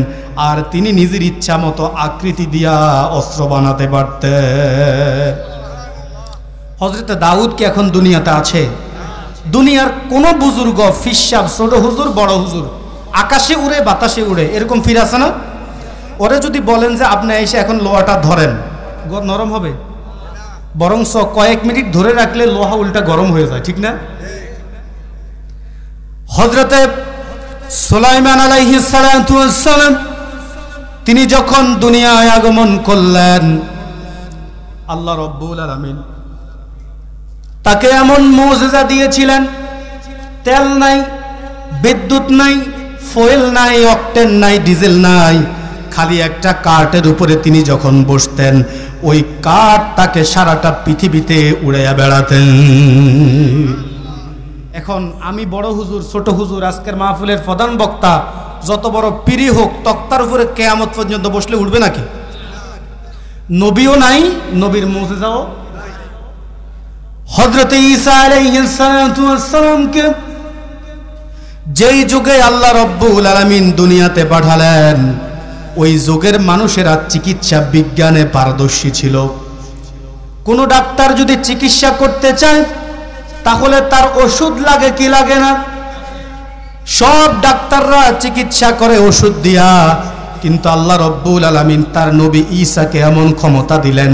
A: আর তিনি নিজের ইচ্ছা মতো আকৃতি দিয়া অস্ত্র বানাতে পারতেন। হযরত দাউদ কি এখন দুনিয়াতে আছে? দুনিয়ার কোন বুজুর্গ, ফিসাব, ছোট হুজুর, বড় হুজুর, আকাশে উড়ে বাতাসে উড়ে, এরকম ফির আছে না? ওরে যদি বলেন যে আপনি এসে এখন লোহাটা ধরেন, নরম হবে? বরং কয়েক মিনিট ধরে রাখলে লোহা উল্টা গরম হয়ে যায়, ঠিক না? হযরতে সুলাইমান আলাইহিস সালাতু ওয়াস সালাম তিনি যখন দুনিয়ায় আগমন করলেন, আল্লাহ রাব্বুল আলামিন তাকে এমন মুজিজা দিয়েছিলেন, তেল নাই, বিদ্যুৎ নাই, ফুয়েল নাই, অকটেন নাই, ডিজেল নাই, খালি একটা কাঠের উপরে তিনি যখন বসতেন ওই কাঠ তাকে সারাটা পৃথিবীতে উড়াইয়া বেড়াতেন। এখন আমি বড় হুজুর, ছোট হুজুর, আজকের মাহফিলের প্রধান বক্তা, যত বড় পীরই হোক, তক্তার উপরে কিয়ামত পর্যন্ত বসলে উঠবে নাকি? নবীও নাই, নবীর মুজিজাও। হযরত ঈসা আলাইহিস সালাতু ওয়াস সালামকে যেই যুগে আল্লাহ রাব্বুল আলামিন দুনিয়াতে পাঠালেন, ওই যুগের মানুষেরা চিকিৎসা বিজ্ঞানে পারদর্শী ছিল। কোন ডাক্তার যদি চিকিৎসা করতে চায় তাহলে তার ওষুধ লাগে কি লাগে না? সব ডাক্তাররা চিকিৎসা করে ওষুধ দিয়া, কিন্তু আল্লাহ রাব্বুল আলামিন তার নবী ঈসাকে এমন ক্ষমতা দিলেন,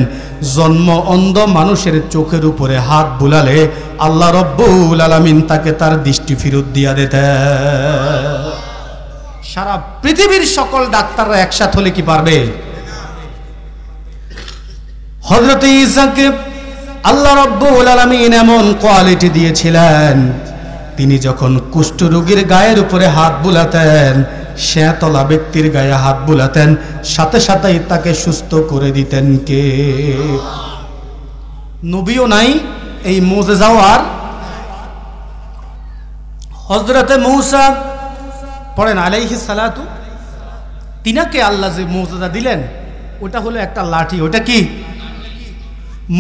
A: জন্ম অন্ধ মানুষের চোখের উপরে হাত বুলালে আল্লাহ রাব্বুল আলামিন তাকে তার দৃষ্টি ফেরত দিয়া দিতেন। সারা পৃথিবীর সকল ডাক্তাররা একসাথে হলে কি পারবে? হযরত ঈসাকে আল্লাহ রাব্বুল আলামিন এমন কোয়ালিটি দিয়েছিলেন, তিনি যখন কুষ্ঠ রোগীর গায়ের উপরে হাত বুলাতেন, শ্যাতলা ব্যক্তির গায়ে হাত বুলাতেন, সাথে সাথেই তাকে সুস্থ করে দিতেন কে? নবীও নাই, এই মুজিজাও। আর হযরতে মূসা পড়েন আলাইহিস সালাতু, তিনাকে আল্লাহ যে মুজিজা দিলেন ওটা হলো একটা লাঠি। ওটা কি?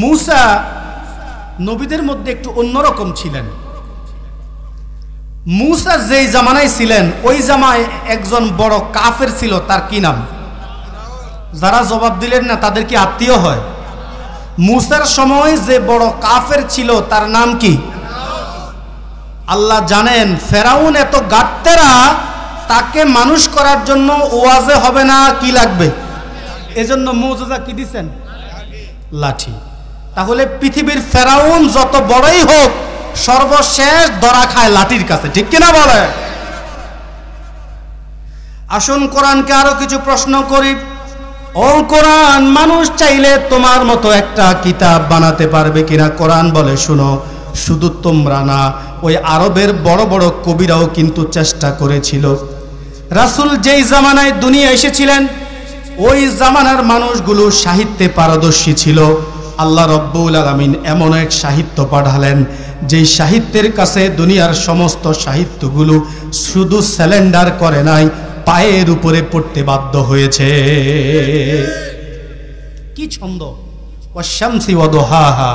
A: মূসা নবীদের মধ্যে একটু অন্যরকম ছিলেন। মূসা যেই জামানায় ছিলেন ওই জামায় একজন বড় কাফের ছিল, তার কি নাম? যারা জবাব দিলেন না তাদের কি আত্মীয় হয়? মূসার সময় যে বড় কাফের ছিল তার নাম কি? আল্লাহ জানেন ফেরাউন এত গাত্তেরা, তাকে মানুষ করার জন্য ওয়াজে হবে না, কি লাগবে? এজন্য মুজিজা কি দিবেন? লাঠি। তাহলে পৃথিবীর ফেরাউন যত বড়ই হোক সর্বশেষ ধরা খায় লাঠির কাছে, ঠিক কিনা বলে? আসুন কোরআনকে আরো কিছু প্রশ্ন করি। ও কোরআন, মানুষ চাইলে তোমার মতো একটা কিতাব বানাতে পারবে কিনা? কোরআন বলে শুনো, শুধু তোমরা না, ওই আরবের বড় বড় কবিরাও কিন্তু চেষ্টা করেছিল। রাসূল যেই জামানায় দুনিয়া এসেছিলেন ওই জামানার মানুষগুলো সাহিত্যে পারদর্শী ছিল। আল্লাহ রাব্বুল আলামিন এমন এক সাহিত্য পাঠালেন যেই সাহিত্যের কাছে দুনিয়ার সমস্ত সাহিত্যগুলো শুধু স্যালেন্ডার করে নাই, পায়ের উপরে পড়তে বাধ্য হয়েছে। কি ছন্দ! ওয়াশ-শামসি ওয়াদুহাহা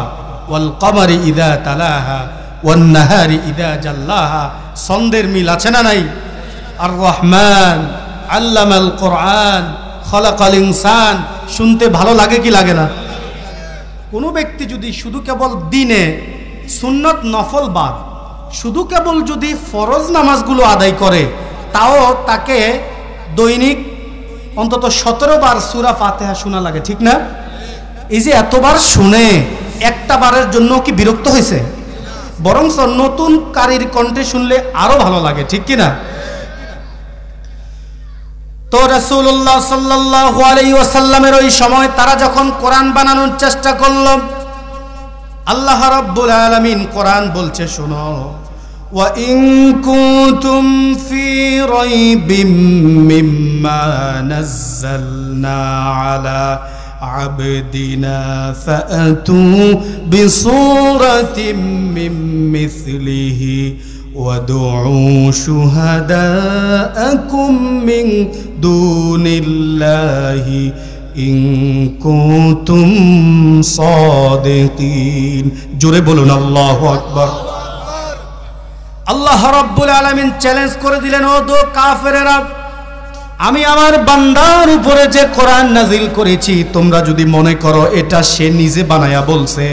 A: ওয়াল কমারি ইযা তালাহা ওয়ান নাহারি ইযা জাল্লাহা। ছন্দের মিল আছে না নাই? আর রহমান আল্লামাল কোরআন খলাকাল ইনসান। শুনতে ভালো লাগে কি লাগে না? কোনো ব্যক্তি যদি শুধু কেবল দিনে সুন্নত নফল বাদ শুধু কেবল যদি ফরজ নামাজগুলো আদায় করে, তাও তাকে দৈনিক অন্তত 17 বার সূরা ফাতিহা শোনা লাগে, ঠিক না? এই যে এতবার শুনে একটা বারের জন্য কি বিরক্ত হয়েছে? বরং নতুন কারীর কণ্ঠে শুনলে আরো ভালো লাগে, ঠিক কিনা? তো রাসূলুল্লাহ সাল্লাল্লাহু আলাইহি ওয়াসাল্লামের ওই সময় তারা যখন কোরআন বানানোর চেষ্টা করল, আল্লাহ রাব্বুল আলামিন কোরআন বলছে শোনো, ওয়া ইন কুনতুম ফি রাইবিম মিম্মা নাযালনা আলা আবদিনা ফাআতু বিসূরাতিম মিন মিসলিহি وادعوا شهداءكم من دون الله إن كنتم صادقين। জোরে বলুন আল্লাহু আকবার। আল্লাহ রাব্বুল আলামিন চ্যালেঞ্জ করে দিলেন, ও দো কাফেরেরা, আমি আমার বান্দার উপরে যে কোরআন নাজিল করেছি তোমরা যদি মনে করো এটা সে নিজে বানায়া বলছে,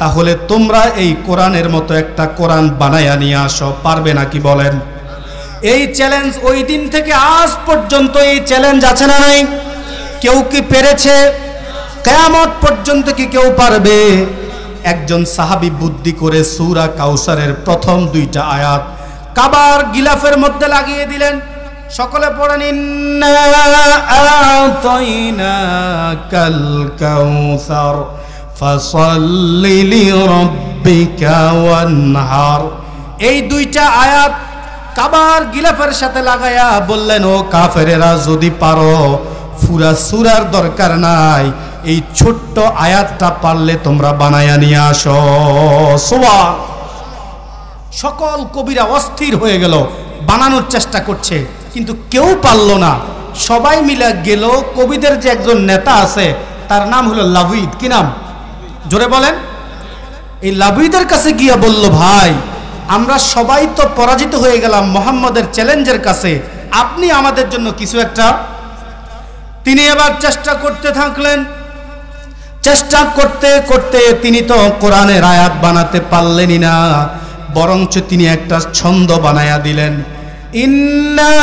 A: তাহলে তোমরা এই কোরআনের মতো একটা কোরআন বানায়া নিয়ে আসো। পারবে নাকি বলেন? এই চ্যালেঞ্জ ওই দিন থেকে আজ পর্যন্ত এই চ্যালেঞ্জ আছে না নাই? কেউ কি পেরেছে? কিয়ামত পর্যন্ত কি কেউ পারবে? একজন সাহাবী বুদ্ধি করে সূরা কাউসারের প্রথম 2টা আয়াত কাবার গিলাফের মধ্যে লাগিয়ে দিলেন। সকলে পড়েন, ইন্না আতাইনাকাল কাউসার ফাসাল্লি লিরাব্বিকা ওয়ানহার। এই 2টা আয়াত কাবার গিলাফের সাথে লাগায়া বললেন, ও কাফেরেরা, যদি পারো পুরা সূরার দরকার নাই, এই ছোট্ট আয়াতটা পারলে তোমরা বানায়া নিয়ে আসো। সুবহান। সকল কবিরা অস্থির হয়ে গেল, বানানোর চেষ্টা করছে কিন্তু কেউ পারল না। সবাই মিলে গেল, কবিদের যে একজন নেতা আছে তার নাম হলো লাবীদ। কি নাম? জোরে বলেন। এই লাবীদের কাছে গিয়া বলল, ভাই আমরা সবাই তো পরাজিত হয়ে গেলাম মুহাম্মদের চ্যালেঞ্জের কাছে, আপনি আমাদের জন্য কিছু একটা। তিনি এবার চেষ্টা করতে থাকলেন। চেষ্টা করতে করতে তিনি তো কোরআনের আয়াত বানাতে পারলেনই না, বরঞ্চ তিনি একটা ছন্দ বানায়া দিলেন। ইন্না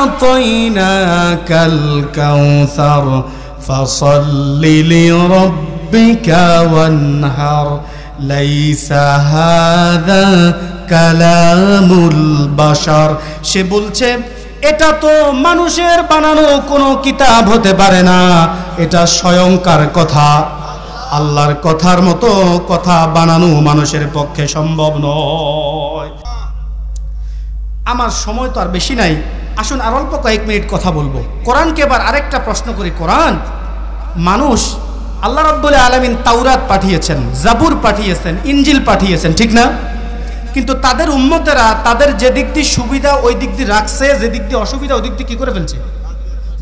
A: আতাইনাকাল কাউসার ফাসাল্লি লিরাব্বিকা ওয়ানহার লাইসা হাযা কালামুল বাশার। সে বলছে, এটা তো মানুষের বানানো কোনো কিতাব হতে পারে না, এটা স্বয়ংকার কথা, আল্লাহর কথার মতো কথা বানানো মানুষের পক্ষে সম্ভব নয়। আমার সময় তো আর বেশি নাই, আসুন আর অল্প কয়েক মিনিট কথা বলবো। কোরআনকে এবার আরেকটা প্রশ্ন করি। কোরআন মানুষ, আল্লাহ রাব্বুল আলামিন তাওরাত পাঠিয়েছেন, জাবুর পাঠিয়েছেন, ইনজিল পাঠিয়েছেন, ঠিক না? কিন্তু তাদের উম্মতেরা তাদের যে দিক দিয়ে সুবিধা ওই দিক দিয়ে রাখছে, যে দিক দিয়ে অসুবিধা ওই দিক দিয়ে কি করে ফেলছে?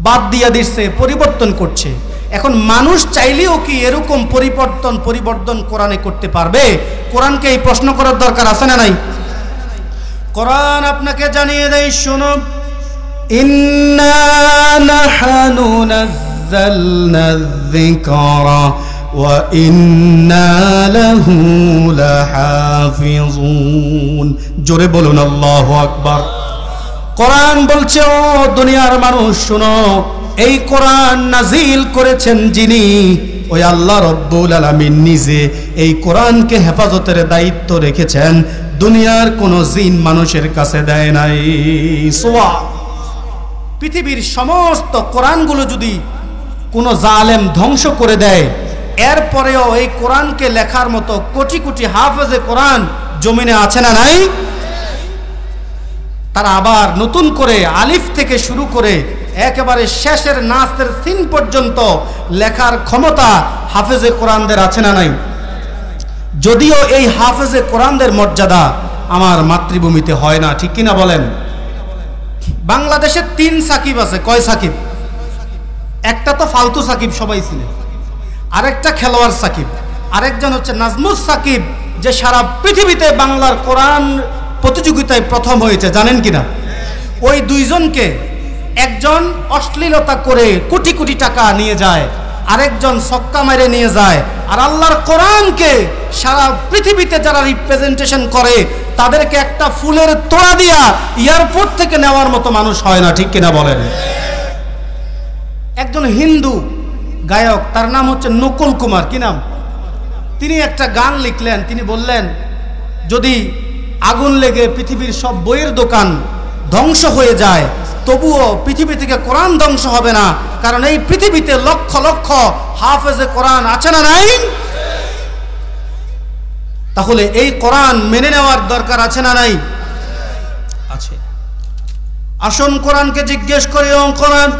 A: বাদ দিয়া দিচ্ছে, পরিবর্তন করছে। এখন মানুষ চাইলেও কি এরকম পরিবর্তন কোরআনে করতে পারবে? কোরআনকে এই প্রশ্ন করার দরকার আছে না নাই? কোরআন আপনাকে জানিয়ে দেয়, শোনো, ইন্না নাহনু নাযালনা যিকরা ওয়া ইন্না লাহু লাহাফিজুন। জোরে বলুন আল্লাহু আকবার। কোরআন বলছে, ও দুনিয়ার মানুষ শোনো, এই কোরআন নাজিল করেছেন যিনি, ওই আল্লাহ রব্বুল আলামিন নিজে এই কোরআনকে হেফাজতের দায়িত্ব রেখেছেন, দুনিয়ার কোনো জিন মানুষের কাছে দেয় নাই। সুবহান। পৃথিবীর সমস্ত কোরআনগুলো যদি কোনো জালেম ধ্বংস করে দেয়, এরপরেও এই কোরআনকে লেখার মতো কোটি কোটি হাফেজে কোরআন জমিনে আছে না নাই? তারা আবার নতুন করে আলিফ থেকে শুরু করে একেবারে শেষের নাসের সিন পর্যন্ত লেখার ক্ষমতা হাফেজে কোরআনদের আছে না নাই? যদিও এই হাফেজে কোরআনদের মর্যাদা আমার মাতৃভূমিতে হয় না, ঠিক কিনা বলেন? বাংলাদেশে 3 সাকিব আছে। কয় সাকিব? একটা তো ফালতু সাকিব, সবাই ছিলেন, আরেকটা খেলোয়াড় সাকিব, আরেকজন হচ্ছে নাজমুস সাকিব, যে সারা পৃথিবীতে বাংলার কোরআন প্রতিযোগিতায় প্রথম হয়েছে, জানেন কিনা? ওই দুইজনকে একজন অশ্লীলতা করে কোটি কোটি টাকা নিয়ে যায়, আরেকজন ছক্কা মেরে নিয়ে যায়, আর আল্লাহর কোরআনকে সারা পৃথিবীতে যারা রিপ্রেজেন্টেশন করে তাদেরকে একটা ফুলের তোড়া দিয়া এয়ারপোর্ট থেকে নেওয়ার মতো মানুষ হয় না, ঠিক কিনা বলেন? একজন হিন্দু গায়ক, তার নাম হচ্ছে নকুল কুমার। কি নাম? তিনি একটা গান লিখলেন। তিনি বললেন, যদি আগুন লেগে পৃথিবীর সব বইয়ের দোকান ধ্বংস হয়ে যায়, তবুও পৃথিবী থেকে কোরআন ধ্বংস হবে না, কারণ এই পৃথিবীতে লক্ষ লক্ষ হাফেজে কোরআন আছে না নাই? তাহলে এই কোরআন মেনে নেওয়ার দরকার আছে না নাই? আছে। আসুন কোরআনকে জিজ্ঞেস করি, ও কোরআন,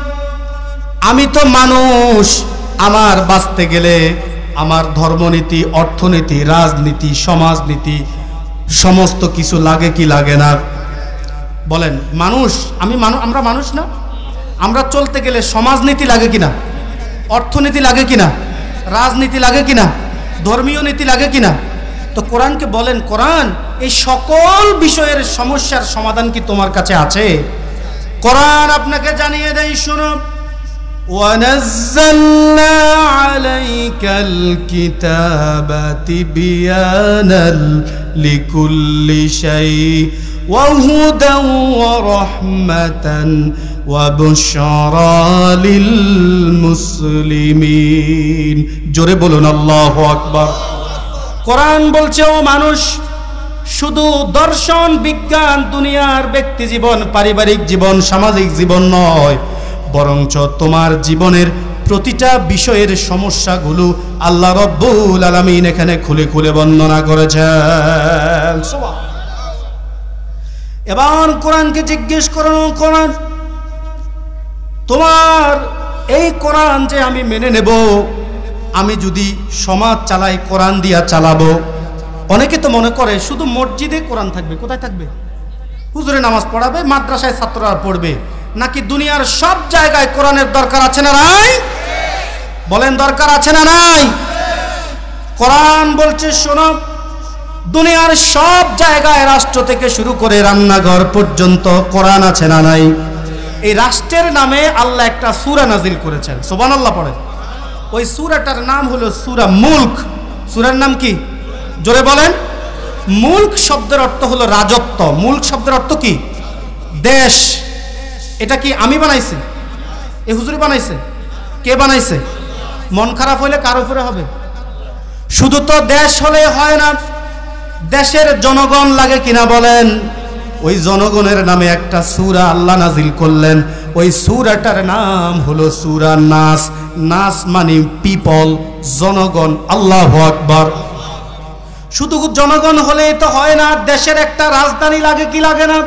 A: আমি তো মানুষ, আমার বাঁচতে গেলে আমার ধর্মনীতি, অর্থনীতি, রাজনীতি, সমাজনীতি সমস্ত কিছু লাগে কি লাগে না? বলেন, মানুষ, আমরা মানুষ না? আমরা চলতে গেলে সমাজনীতি লাগে কিনা? অর্থনীতি লাগে কিনা? রাজনীতি লাগে কিনা? ধর্মীয় নীতি লাগে কিনা? তো কোরআনকে বলেন, কোরআন এই সকল বিষয়ের সমস্যার সমাধান কি তোমার কাছে আছে? কোরআন আপনাকে জানিয়ে দেয়, শুনো, وَنَزَّلْنَا عَلَيْكَ الْكِتَابَ تِبْيَانًا لِكُلِّ شَيْءٍ وهدى ورحمة وبشرى للمسلمين জোরে বলুন আল্লাহু আকবার। কোরআন বলছে ও মানুষ, শুধু দর্শন বিজ্ঞান দুনিয়ার ব্যক্তি জীবন পারিবারিক জীবন সামাজিক জীবন নয়, বরঞ্চ তোমার জীবনের প্রতিটা বিষয়ের সমস্যাগুলো আল্লাহ রাব্বুল আলামিন এখানে খুলে খুলে বর্ণনা করেছেন। এবার কোরআনকে জিজ্ঞেস করুন, কোরআন তোমার এই কোরআন যে আমি মেনে নেব, আমি যদি সমাজ চালাই কোরআন দিয়া চালাবো। অনেকে তো মনে করে শুধু মসজিদে কোরআন থাকবে। কোথায় থাকবে? হুজুরে নামাজ পড়াবে, মাদ্রাসায় ছাত্ররা পড়বে, নাকি দুনিয়ার সব জায়গায় কোরআনের দরকার আছে না নাই? বলেন দরকার আছে না নাই? কোরআন বলছে শোনো, দুনিয়ার সব জায়গায় রাষ্ট্র থেকে শুরু করে রান্নাঘর পর্যন্ত কোরআন আছে না নাই? এই রাষ্ট্রের নামে আল্লাহ একটা সূরা নাজিল করেছেন, সুবহানাল্লাহ পড়ে। ওই সূরাটার নাম হলো সূরা মুলক। সূরার নাম কি? জোরে বলেন। মুলক শব্দের অর্থ হলো রাজত্ব। মুলক শব্দের অর্থ কি? দেশ। এটা কি আমি বানাইছি? এই হুজুরি বানাইছে? কে বানাইছে? মন খারাপ হলে কার উপরে হবে? শুধু তো দেশ হলে হয় না, দেশের জনগণ লাগে কিনা বলেন? ওই জনগণের নামে একটা সূরা আল্লাহ নাজিল করলেন। ওই সূরাটার নাম হলো সূরা নাস। নাস মানে পিপল, জনগণ। আল্লাহু আকবার। শুধু জনগণ হলেই তো হয় না, দেশের একটা রাজধানী লাগে কি লাগে না?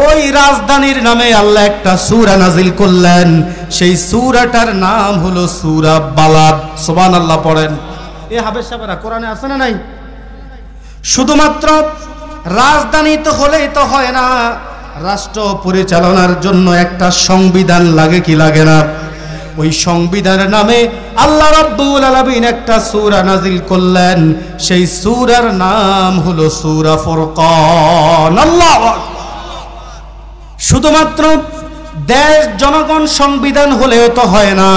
A: ওই রাজধানীর নামে আল্লাহ একটা সূরা নাজিল করলেন। সেই সূরাটার নাম হলো সূরা বালাদ। সুবহানাল্লাহ পড়েন। এই হাবেশ সাহেবরা কোরআনে আছে না নাই? শুধুমাত্র রাজধানী তো হলেই তো হয় না, রাষ্ট্র পরিচালনার জন্য একটা সংবিধান লাগে কি লাগে না? ওই সংবিধানের নামে আল্লাহ রাব্বুল আলামিন একটা সূরা নাজিল করলেন। সেই সূরার নাম হলো সূরা ফুরকান। আল্লাহু আকবার। শুধুমাত্র দেশ জনগণ সংবিধান হলেও তো হয় না,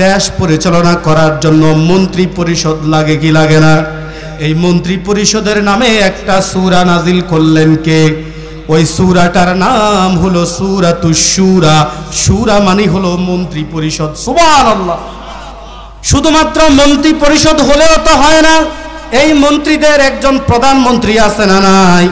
A: দেশ পরিচালনা করার জন্য মন্ত্রী পরিষদ লাগে কি লাগে না? এই মন্ত্রী পরিষদের নামে একটা সূরা নাজিল করলেন কে? ওই সূরাটার নাম হলো সূরাতুশ শূরা। শূরা মানে হলো মন্ত্রী পরিষদ। সুবহানাল্লাহ। শুধুমাত্র মন্ত্রী পরিষদ হলেও তো হয় না, এই মন্ত্রীদের একজন প্রধানমন্ত্রী আছে না নাই?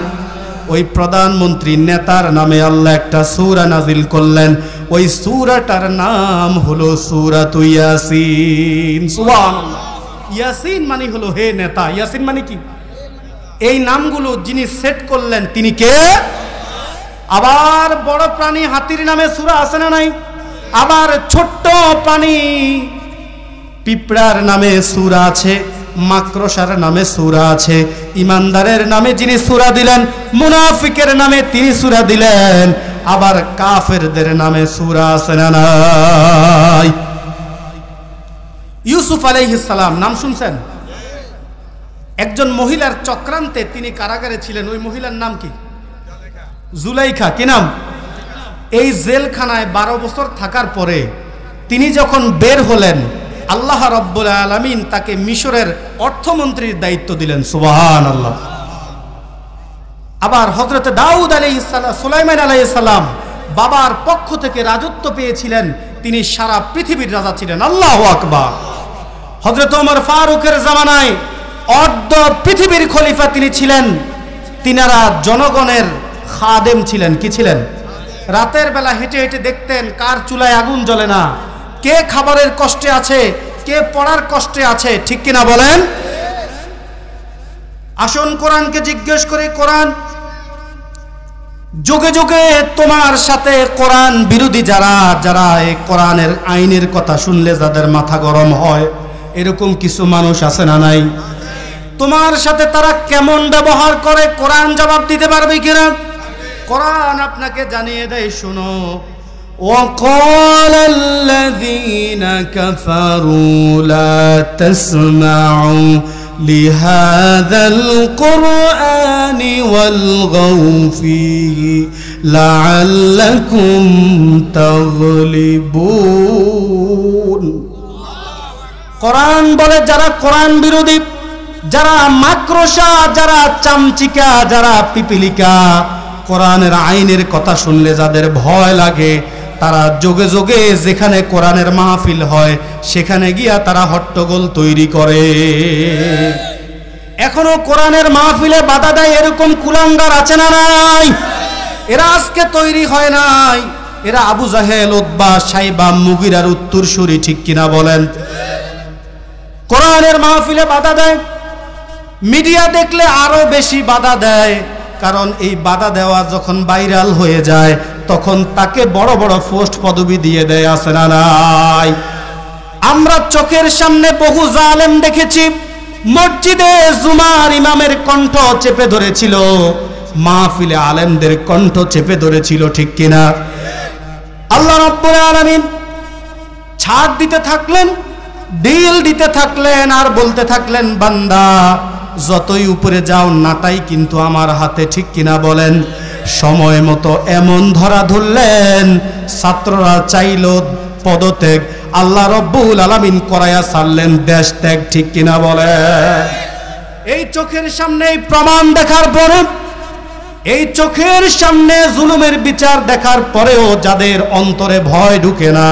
A: ওই প্রধানমন্ত্রী নেতার নামে আল্লাহ একটা সূরা নাজিল করলেন। ওই সূরাটার নাম হলো সূরাতু ইয়াসিন। সুবহানাল্লাহ। ইয়াসিন মানে হলো হে নেতা। ইয়াসিন মানে কি? এই নামগুলো যিনি সেট করলেন তিনি কে? আবার বড় প্রাণী হাতির নামে সূরা আছে না নাই? আবার ছোট্ট প্রাণী পিঁপড়ার নামে সূরা আছে, মাকড়সার নামে সূরা আছে। ইমানদারের নামে যিনি সূরা দিলেন, মুনাফিকের নামে তিনি সূরা দিলেন। আবার কাফেরদের নামে সূরা আছে না নাই? ইউসুফ আলাইহিস সালাম নাম শুনছেন? একজন মহিলার চক্রান্তে তিনি কারাগারে ছিলেন। ওই মহিলার নাম কি? জুলাইখা। কি নাম? এই জেলখানায় 12 বছর থাকার পরে তিনি যখন বের হলেন, আল্লাহ রাব্বুল আলামিন তাকে মিশরের অর্থমন্ত্রীর দায়িত্ব দিলেন। সুবহানাল্লাহ। আবার হযরত দাউদ আলাইহিস সালাম, সুলাইমান আলাইহিস সালাম বাবার পক্ষ থেকে রাজত্ব পেয়েছিলেন। তিনি সারা পৃথিবীর রাজা ছিলেন। আল্লাহু আকবার। হযরত ওমর ফারুকের জামানায় অর্ধ পৃথিবীর খলিফা তিনি ছিলেন। তিনারা জনগণের খাদেম ছিলেন। কি ছিলেন? রাতের বেলা হেঁটে হেঁটে দেখতেন কার চুলায় আগুন জ্বলে না, কে খাবারের কষ্টে আছে, কে পড়ার কষ্টে আছে। ঠিক কিনা বলেন? আসুন কোরআনকে জিজ্ঞেস করি, কোরআন যুগে যুগে তোমার সাথে কোরআন বিরোধী যারা যারা এই কোরআনের আইনের কথা শুনলে যাদের মাথা গরম হয়, এরকম কিছু মানুষ আছে না নাই? তোমার সাথে তারা কেমন ব্যবহার করে কোরআন জবাব দিতে পারবে কিনা? কোরআন আপনাকে জানিয়ে দেয়, শুনো। وقال الذين كفروا لا تسمعوا لهذا القرآن والغوا فيه لعلكم تغلبون। কোরআন বলে যারা কোরআন বিরোধী যারা মাকড়সা, যারা চামচিকা, যারা পিপিলিকা, কোরআনের আইনের কথা শুনলে যাদের ভয় লাগে, তারা যোগে যোগে যেখানে কোরআনের মাহফিল হয় সেখানে গিয়া তারা হট্টগোল তৈরি করে। এখনো কোরআনের মাহফিলে বাধা দেয় এরকম কুলাঙ্গার আছে না নাই? এরা আজকে তৈরি হয় নাই, এরা আবু জাহেল, উতবা, সাইবা, মুগিরার উত্তরসূরি, ঠিক কিনা বলেন? কোরআনের মাহফিলে বাধা দেয়, মিডিয়া দেখলে আরো বেশি বাধা দেয়, কারণ এই বাধা দেওয়া যখন ভাইরাল হয়ে যায় তখন তাকে বড় বড় পোস্ট পদবি দিয়ে দেয়, আছে না নাই? আমরা চোখের সামনে বহু জালেম দেখেছি, মসজিদে জুমার ইমামের কণ্ঠ চেপে ধরেছিল, মাহফিলে আলেমদের কণ্ঠ চেপে ধরেছিল, ঠিক কিনা? আল্লাহ রাব্বুল আলামিন ছাড় দিতে থাকলেন, ডিল দিতে থাকলেন, আর বলতে থাকলেন, বান্দা যতই উপরে যাও নাটাই কিন্তু আমার হাতে, ঠিক কিনা বলেন? সময় মতো এমন ধরা ধরলেন, ছাত্ররা চাইল পদত্যাগ, আল্লাহ রব্বুল আলামিন করায়া ছাড়লেন দেশ ত্যাগ, ঠিক কিনা বলেন? এই চোখের সামনে প্রমাণ দেখার পরে, এই চোখের সামনে জুলুমের বিচার দেখার পরেও যাদের অন্তরে ভয় ঢুকে না,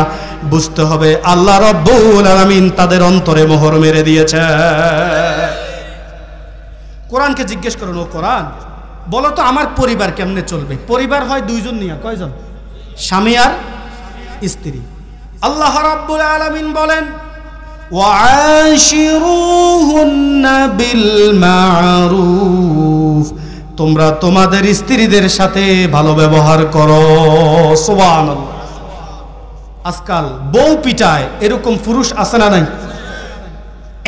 A: বুঝতে হবে আল্লাহ রব্বুল আলামিন তাদের অন্তরে মোহর মেরে দিয়েছে। কোরআনকে জিজ্ঞেস করুন, ও কোরআন বলো তো আমার পরিবার কেমনে চলবে? পরিবার হয় দুইজন নিয়ে, কয়জন? স্বামী আর স্ত্রী। আল্লাহ রাব্বুল আলামিন বলেন, ওয়াশিরুহুন্না বিল মারুফ, তোমরা তোমাদের স্ত্রীদের সাথে ভালো ব্যবহার করো। সুবহানাল্লাহ। আজকাল বউ পিটায়, এরকম পুরুষ আছে না নাই?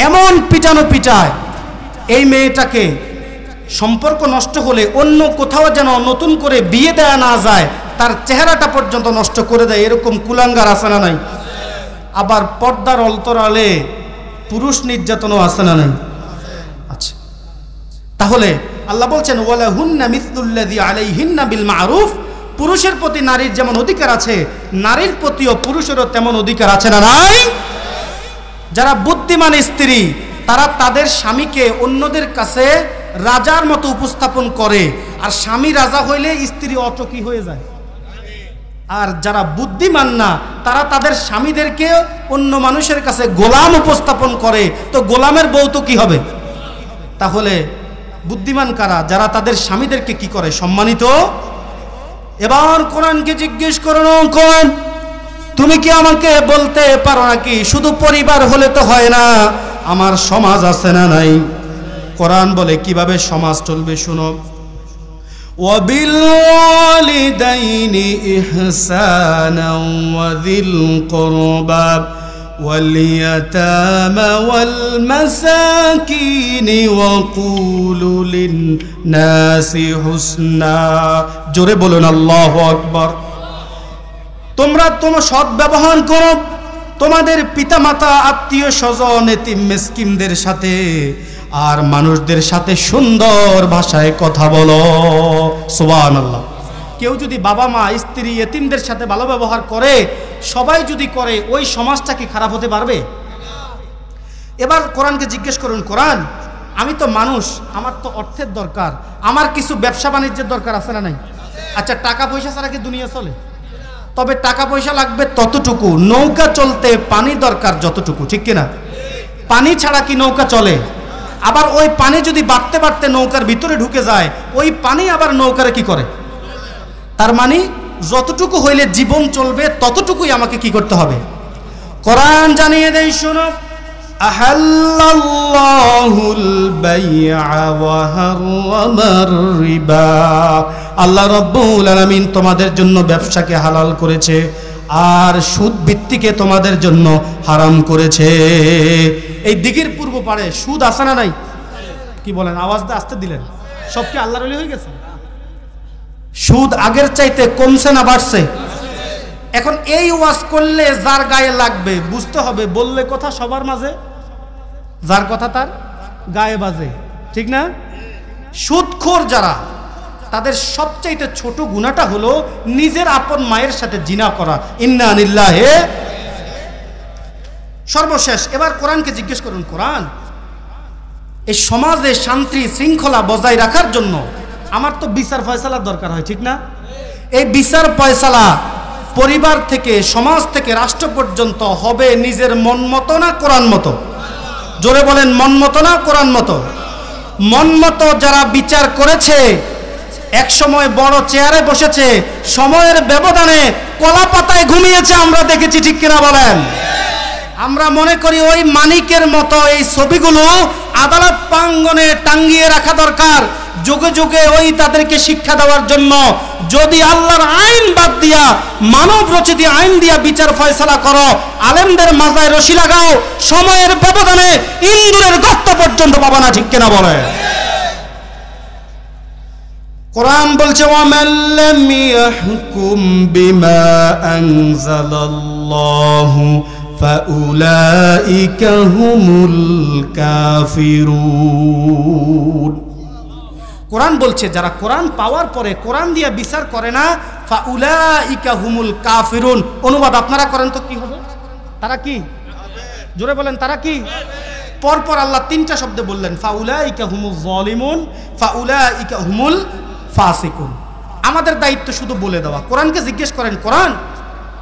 A: এমন পিটানো পিটায়, এই মেয়েটাকে সম্পর্ক নষ্ট হলে অন্য কোথাও যেন নতুন করে বিয়ে দেয়া না যায়, তার চেহারাটা পর্যন্ত নষ্ট করে দেয়, এরকম কুলাঙ্গার আছে না নাই? আবার পর্দার অন্তরালে পুরুষ নির্যাতনও আছে না নাই? আচ্ছা, তাহলে আল্লাহ বলছেন, ওয়ালাহুন্না মিসলুল্লাযী আলাইহিন্না বিল মারুফ, পুরুষের প্রতি নারীর যেমন অধিকার আছে, নারীর প্রতিও পুরুষেরও তেমন অধিকার আছে না নাই? যারা বুদ্ধিমান স্ত্রী তারা তাদের স্বামীকে অন্যদের কাছে রাজার মতো উপস্থাপন করে, আর স্বামী রাজা হইলে স্ত্রী অটকি হয়ে যায়। আর যারা বুদ্ধিমান না তারা তাদের স্বামীদেরকে অন্য মানুষের কাছে গোলাম উপস্থাপন করে, তো গোলামের বউ তো কি হবে? তাহলে বুদ্ধিমান কারা? যারা তাদের স্বামীদেরকে কি করে? সম্মানিত। এবার কোরআনকে জিজ্ঞেস করুন, কোরআন তুমি কি আমাকে বলতে পারো নাকি শুধু পরিবার হলে তো হয় না, আমার সমাজ আছে না নাই? কোরআন বলে কিভাবে সমাজ চলবে, শুনো। ওয়াবিল ওয়ালিদাইনি ইহসানাও ওয়াযিল কুরবা ওয়াল ইয়াতামা ওয়াল মাসাকিনি ওয়াকুলু লিন-নাসি হুসনা। জোরে বলুন আল্লাহু আকবার। তোমরা তোমার সৎ ব্যবহার করো তোমাদের পিতামাতা, আত্মীয় স্বজন, এতিম মিসকিনদের সাথে, আর মানুষদের সাথে সুন্দর ভাষায় কথা বলো। সুবহানাল্লাহ। কেউ যদি বাবা মা, স্ত্রী, এতিমদের সাথে ভালো ব্যবহার করে, সবাই যদি করে, ওই সমাজটা কি খারাপ হতে পারবে? এবার কোরআনকে জিজ্ঞেস করুন, কোরআন আমি তো মানুষ, আমার তো অর্থের দরকার, আমার কিছু ব্যবসা বাণিজ্যের দরকার আছে না নাই? আচ্ছা, টাকা পয়সা ছাড়া কি দুনিয়া চলে? তবে টাকা পয়সা লাগবে ততটুকু, নৌকা চলতে পানি দরকার যতটুকু, ঠিক কিনা? পানি ছাড়া কি নৌকা চলে? আবার ওই পানি যদি বাড়তে বাড়তে নৌকার ভিতরে ঢুকে যায়, ওই পানি আবার নৌকারে কি করে? তার মানে যতটুকু হইলে জীবন চলবে ততটুকুই আমাকে কি করতে হবে? কোরআন জানিয়ে দেয়, শোনো। আহাল্লাল্লাহুল বাই'a ওয়া হারামার রিবা, আল্লাহ রাব্বুল আলামিন তোমাদের জন্য ব্যবসাকে হালাল করেছে, আর সুদ ভিত্তিকে তোমাদের জন্য হারাম করেছে। এই দিঘির পূর্ব পারে সুদ আছে না নাই? কি বলেন? আওয়াজটা আসতে দিলেন? সব কি আল্লাহর ওলি হয়ে গেছে? সুদ আগের চাইতে কমছে না বাড়ছে? এখন এই ওয়াজ করলে যার গায়ে লাগবে বুঝতে হবে, বললে কথা সবার মাঝে, যার কথা তার গায়ে বাজে, ঠিক না? সুদখোর যারা, তাদের সবচাইতে ছোট গুনাহটা হলো নিজের আপন মায়ের সাথে জিনা করা। ইন্না লিল্লাহি। সর্বশেষ এবার কোরআনকে জিজ্ঞেস করুন, কোরআন এই সমাজে শান্তি শৃঙ্খলা বজায় রাখার জন্য আমার তো বিচার ফয়সালার দরকার হয়, ঠিক না? এই বিচার ফয়সালা পরিবার থেকে সমাজ থেকে রাষ্ট্র পর্যন্ত হবে নিজের মন মতো না কোরআন মতো? জোরে বলেন, মন মতো না কোরআন মতো? মন মতো যারা বিচার করেছে, এক সময় বড় চেয়ারে বসেছে, সময়ের ব্যবধানে কলা পাতায় ঘুমিয়েছে, আমরা দেখেছি, ঠিক কিনা বলেন? আমরা মনে করি ওই মানিকের মতো এই ছবিগুলো আদালত প্রাঙ্গণে টাঙ্গিয়ে রাখা দরকার, যুগে যুগে ওই তাদেরকে শিক্ষা দেওয়ার জন্য। যদি আল্লাহর আইন বাদ দিয়া মানব রচিত আইন দিয়া বিচার ফয়সালা করো, আলেমদের মাজায় রশি লাগাও, সময়ের ব্যবধানে ইন্দুরের গর্ত পর্যন্ত পাবা না, ঠিক কিনা বলে? কোরআন বলছে, ওয়ামান লাম ইয়াহকুম বিমা আনজালাল্লাহু ফাউলাইকা হুমুল কাফিরুন। কোরআন বলছে যারা কোরআন পাওয়ার পরে কোরআন দিয়ে বিচার করে না, ফাউলাইকা হুমুল কাফিরুন। অনুবাদ আপনারা করেন তো কি হবে? তারা কি? জোরে বলেন, তারা কি? পরপর আল্লাহ তিনটা শব্দ বললেন, ফাউলাইকা হুমুল যালিমুন, ফাউলাইকা হুমুল ফাসিকুন। আমাদের দায়িত্ব শুধু বলে দেওয়া। কোরআনকে জিজ্ঞেস করেন, কোরআন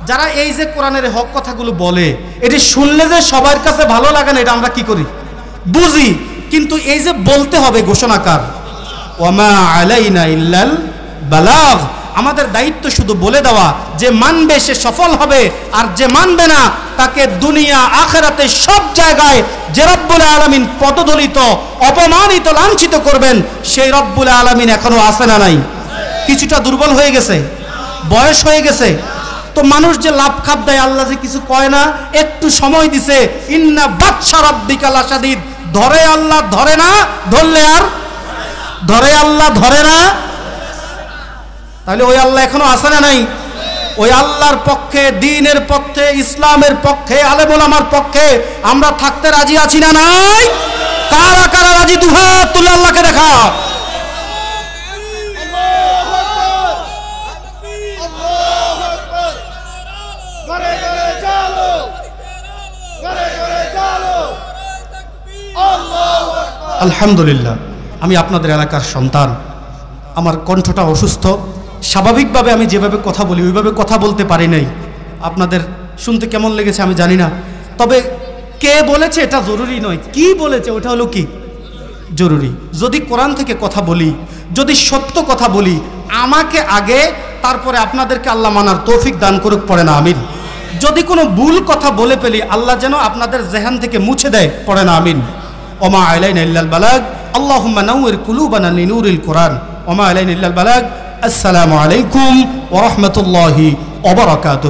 A: যারা এই যে কোরআনের হক কথাগুলো বলে, এটি শুনলে যে সবার কাছে ভালো লাগে না, এটা আমরা কি করি? বুঝি, কিন্তু এই যে বলতে হবে ঘোষণাকার, ওয়ামা আলাইনা ইল্লাল বালাগ, আমাদের দায়িত্ব শুধু বলে দেওয়া। যে মানবে সে সফল হবে, আর যে মানবে না তাকে দুনিয়া আখিরাতে সব জায়গায় যে রব্বুল আলামিন পদদলিত, অপমানিত, লাঞ্ছিত করবেন, সেই রব্বুল আলামিন এখনো আছে না নাই? কিছুটা দুর্বল হয়ে গেছে, বয়স হয়ে গেছে, তো মানুষ যে লাভ খাপ দেয়, আল্লাহ যে কিছু কয় না, একটু সময় দিছে। ইন্না বাতশা রাব্বিকা লাশাদীদ, ধরে আল্লাহ ধরে না, ধরলে আর ধরে আল্লাহ ধরে না। তাহলে ওই আল্লাহ এখনো আছে না নাই? ওই আল্লাহর পক্ষে, দ্বীনের পক্ষে, ইসলামের পক্ষে, আলেম ওলামার পক্ষে আমরা থাকতে রাজি আছি না নাই? কারা কারা রাজি? দুহাত তুলে আল্লাহকে দেখা। আলহামদুলিল্লাহ, আমি আপনাদের এলাকার সন্তান, আমার কণ্ঠটা অসুস্থ, স্বাভাবিকভাবে আমি যেভাবে কথা বলি ওইভাবে কথা বলতে পারি নাই। আপনাদের শুনতে কেমন লেগেছে আমি জানি না, তবে কে বলেছে এটা জরুরি নয়, কি বলেছে ওটা হলো কি জরুরি। যদি কোরআন থেকে কথা বলি, যদি সত্য কথা বলি, আমাকে আগে, তারপরে আপনাদেরকে আল্লাহ মানার তৌফিক দান করুক, পড়ে না আমিন। যদি কোনো ভুল কথা বলে ফেলি, আল্লাহ যেন আপনাদের জেহান থেকে মুছে দেয়, পড়ে না আমিন। ওমা আলাইনা ইল্লাল বালাগ, আল্লাহুম্মা নাওয়ির কুলুবানা লিনুরিল কোরআন, ওমা আলাইনা ইল্লাল বালাগ। আসসালামু আলাইকুম ওয়া রাহমাতুল্লাহি ওয়া বারাকাতুহু।